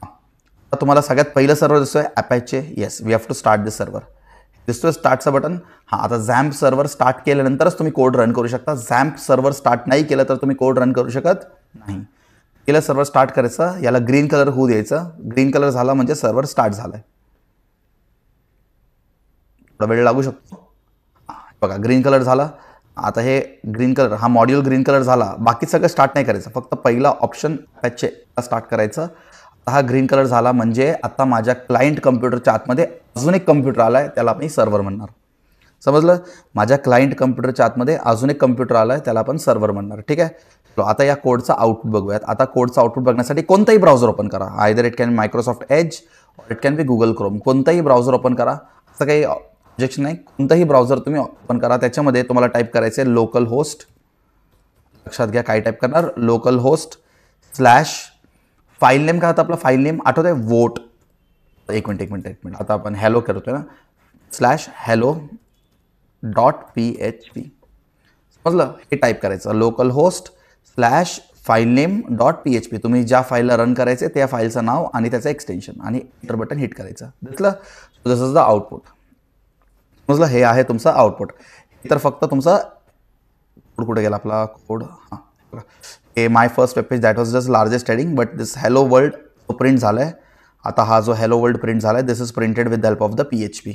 आता तुम्हाला सगळ्यात पहिलं सर्व्हर दिसतोय Apache. Yes, we have to start this server. दिसतोय स्टार्टचं बटन. हां, आता झॅम्प सर्व्हर स्टार्ट केल्यानंतरच तुम्ही कोड रन करू शकता. झॅम्प सर्व्हर स्टार्ट नाही केलं तर तुम्ही कोड रन करू शकत नाही. केलं सर्व्हर स्टार्ट करायचं, याला ग्रीन कलर होऊ द्यायचं. ग्रीन कलर झाला म्हणजे सर्व्हर स्टार्ट झालाय. थोडा वेळ लागू शकतो. बघा ग्रीन कलर झाला. आता हे ग्रीन कलर, हा मॉड्यूल ग्रीन कलर झाला. बाकी सगळं स्टार्ट नाही करायचं, फक्त पहिला ऑप्शन अपॅचे स्टार्ट करायचं. हा ग्रीन कलर झाला म्हणजे आता माझ्या क्लायंट कम्प्युटरच्या आतमध्ये अजून एक कम्प्युटर आलाय, त्याला आपण सर्व्हर म्हणणार. समजलं? माझ्या क्लायंट कम्प्युटरच्या आतमध्ये अजून एक कम्प्युटर आलाय, त्याला आपण सर्व्हर म्हणणार. ठीक आहे, आता या कोडचा आउटपुट बघूयात. आता कोडचा आउटपुट बघण्यासाठी कोणताही ब्राउझर ओपन करा. Either it can Microsoft Edge or it can be Google Chrome. कोणताही ब्राउझर ओपन करा, असं काही ऑब्जेक्शन नाही. कोणताही ब्राउझर तुम्ही ओपन करा. त्याच्यामध्ये तुम्हाला टाईप करायचं आहे लोकल होस्ट. लक्षात घ्या काय टाईप करणार? Local host slash file name. काय होतं आपला फाईल नेम? आठवत आहे? वोट. एक मिनिट. आता आपण हॅलो करतोय ना, स्लॅश hello.php. समजलं? हे टाईप करायचं, local host slash file name .php. तुम्ही ज्या फाईलला रन करायचे त्या फाईलचं नाव आणि त्याचं एक्सटेन्शन आणि एंटर बटन हिट करायचं. दिसलं? दिस इज द आउटपुट. समजलं? हे आहे तुमचं आउटपुट. तर फक्त तुमचा कोड कुठे गेला आपला कोड? हां, हे my first web page that was just largest heading but this hello world print झाला आहे. आता हा जो हॅलो वर्ल्ड प्रिंट झाला आहे, this is printed with the help of the PHP.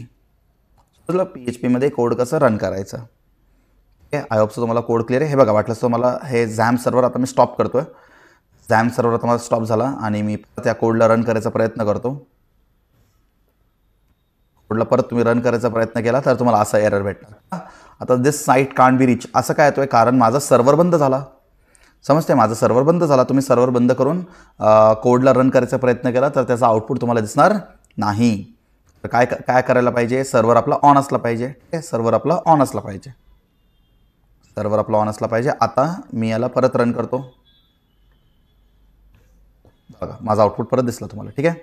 समजलं? PHPमध्ये कोड कसं रन करायचं. ओके, आय होप सो तुम्हाला कोड क्लिअर आहे. हे बघा, वाटलं तर मला हे झॅम्प सर्व्हर आता मी स्टॉप करतोय. झॅम्प सर्व्हर आता मला स्टॉप झाला आणि मी त्या कोडला रन करायचा प्रयत्न करतो. कोडला परत तुम्ही रन करायचा प्रयत्न केला तर तुम्हाला असा एरर भेटणार. आता दिस साईट कांट बी रीच. असं काय येतोय? कारण माझा सर्व्हर बंद झाला. समजते? माझा सर्व्हर बंद झाला. तुम्ही सर्व्हर बंद करून कोडला रन करायचा प्रयत्न केला तर त्याचा आउटपुट तुम्हाला दिसणार नाही. तर काय करायला पाहिजे? सर्व्हर आपला ऑन असला पाहिजे. ठीक आहे, सर्व्हर आपला ऑन असला पाहिजे. सर्व्हर आपला ऑन असला पाहिजे. आता मी याला परत रन करतो. बघा माझा आउटपुट परत दिसला तुम्हाला. ठीक आहे,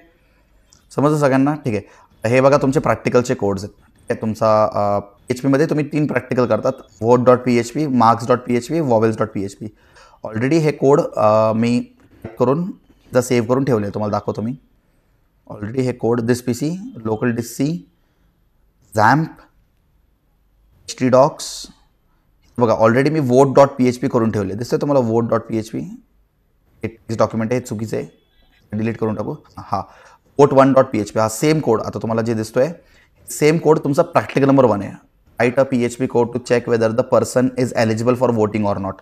समजलं सगळ्यांना? ठीक आहे, हे बघा तुमचे प्रॅक्टिकलचे कोड्स आहेत. ठीक आहे, तुमचा PHP मध्ये तुम्ही 3 प्रॅक्टिकल करतात, vote.php, marks.php, vowels.php. ऑलरेडी हे कोड मी करून सेव्ह करून ठेवले, तुम्हाला दाखवतो मी. ऑलरेडी हे code this PC, local disk C, XAMPP, htdocs बघा. ऑलरेडी मी vote.php करून ठेवले, दिसतंय तुम्हाला vote.php. हे डॉक्युमेंट आहे, चुकीचं आहे, डिलीट करून टाकू. हां, vote1.php हा सेम कोड आता तुम्हाला जे दिसतोय, सेम कोड तुमचा प्रॅक्टिकल नंबर 1 आहे. Write a PHP code to check whether the person is eligible for voting or not.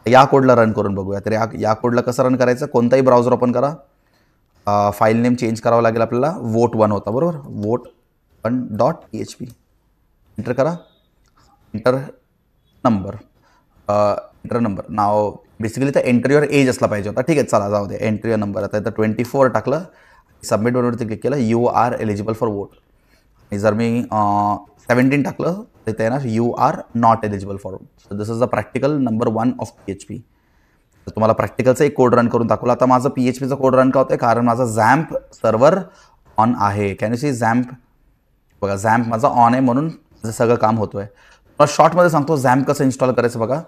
या कोडला रन करून बघूया. तर या कोडला कसं रन करायचं, कोणताही ब्राउझर ओपन करा, फाईल नेम चेंज करावं लागेल आपल्याला. vote1 होता बरोबर, vote1.php एंटर करा. एंटर नंबर, नाव बेसिकली तर एंटर युअर एज असला पाहिजे होता. ठीक आहे, चला जाऊ दे. एंटर युअर नंबर, आता इथं 24 टाकलं, सबमिट बटनवरती क्लिक केलं, you are eligible for vote. आणि जर मी 17 टाकलं तर ते येणार you are not eligible for vote. So this is the practical number 1 of PHP. तर तुम्हाला प्रॅक्टिकलचा एक कोड रन करून दाखवला. आता माझं PHPचा कोड रन का होतोय, कारण माझा XAMPP सर्व्हर ऑन आहे. कॅन यू सी XAMPP बघा, XAMPP माझा ऑन आहे म्हणून माझं सगळं काम होतोय. शॉर्टमध्ये सांगतो XAMPP कसं इन्स्टॉल करायचं बघा.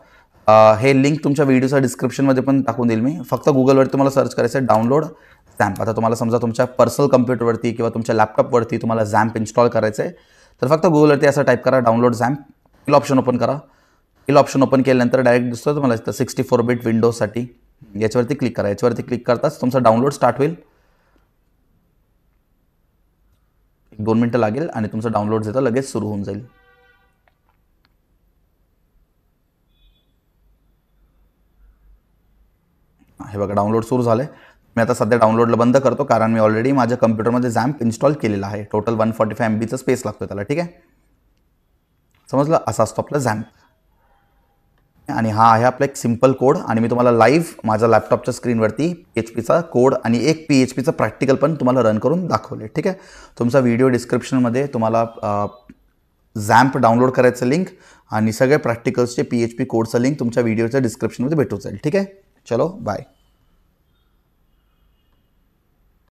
हे लिंक तुमच्या व्हिडिओच्या डिस्क्रिप्शनमध्ये पण टाकून देईल मी. फक्त गुगलवरती तुम्हाला सर्च करायचं आहे डाउनलोड XAMPP. आता तुम्हाला समजा तुमच्या पर्सनल कम्प्युटरवरती किंवा तुमच्या लॅपटॉपवरती तुम्हाला XAMPP इन्स्टॉल करायचं आहे, तर फक्त गुगलवरती असं टाईप करा download XAMPP. File option open करा. फिल ऑप्शन ओपन केल्यानंतर डायरेक्ट दिसतो तुम्हाला इथं 64 बिट विंडोजसाठी. याच्यावरती क्लिक करा. याच्यावरती क्लिक करताच तुमचं डाउनलोड स्टार्ट होईल. 1-2 मिनटं लागेल आणि तुमचं डाउनलोड जे लगेच सुरू होऊन जाईल. हे बघा, डाउनलोड सुरू झालं आहे. मी आता सध्या डाउनलोडला बंद करतो, कारण मी ऑलरेडी माझ्या कम्प्युटरमध्ये XAMPP इन्स्टॉल केलेला आहे. टोटल 145 MBचा स्पेस लागतो त्याला. ठीक आहे, समजलं. असा असतो आपला XAMPP. आणि हा आहे आपला एक सिम्पल कोड. आणि मी तुम्हाला लाईव्ह माझ्या लॅपटॉपच्या स्क्रीनवरती PHPचा कोड आणि एक PHPचा प्रॅक्टिकल पण तुम्हाला रन करून दाखवले. ठीक आहे, तुमचा व्हिडिओ डिस्क्रिप्शनमध्ये तुम्हाला XAMPP डाउनलोड करायचं लिंक आणि सगळे प्रॅक्टिकल्सचे PHP कोडचं लिंक तुमच्या व्हिडिओच्या डिस्क्रिप्शनमध्ये भेटून जाईल. ठीक आहे, चलो बाय.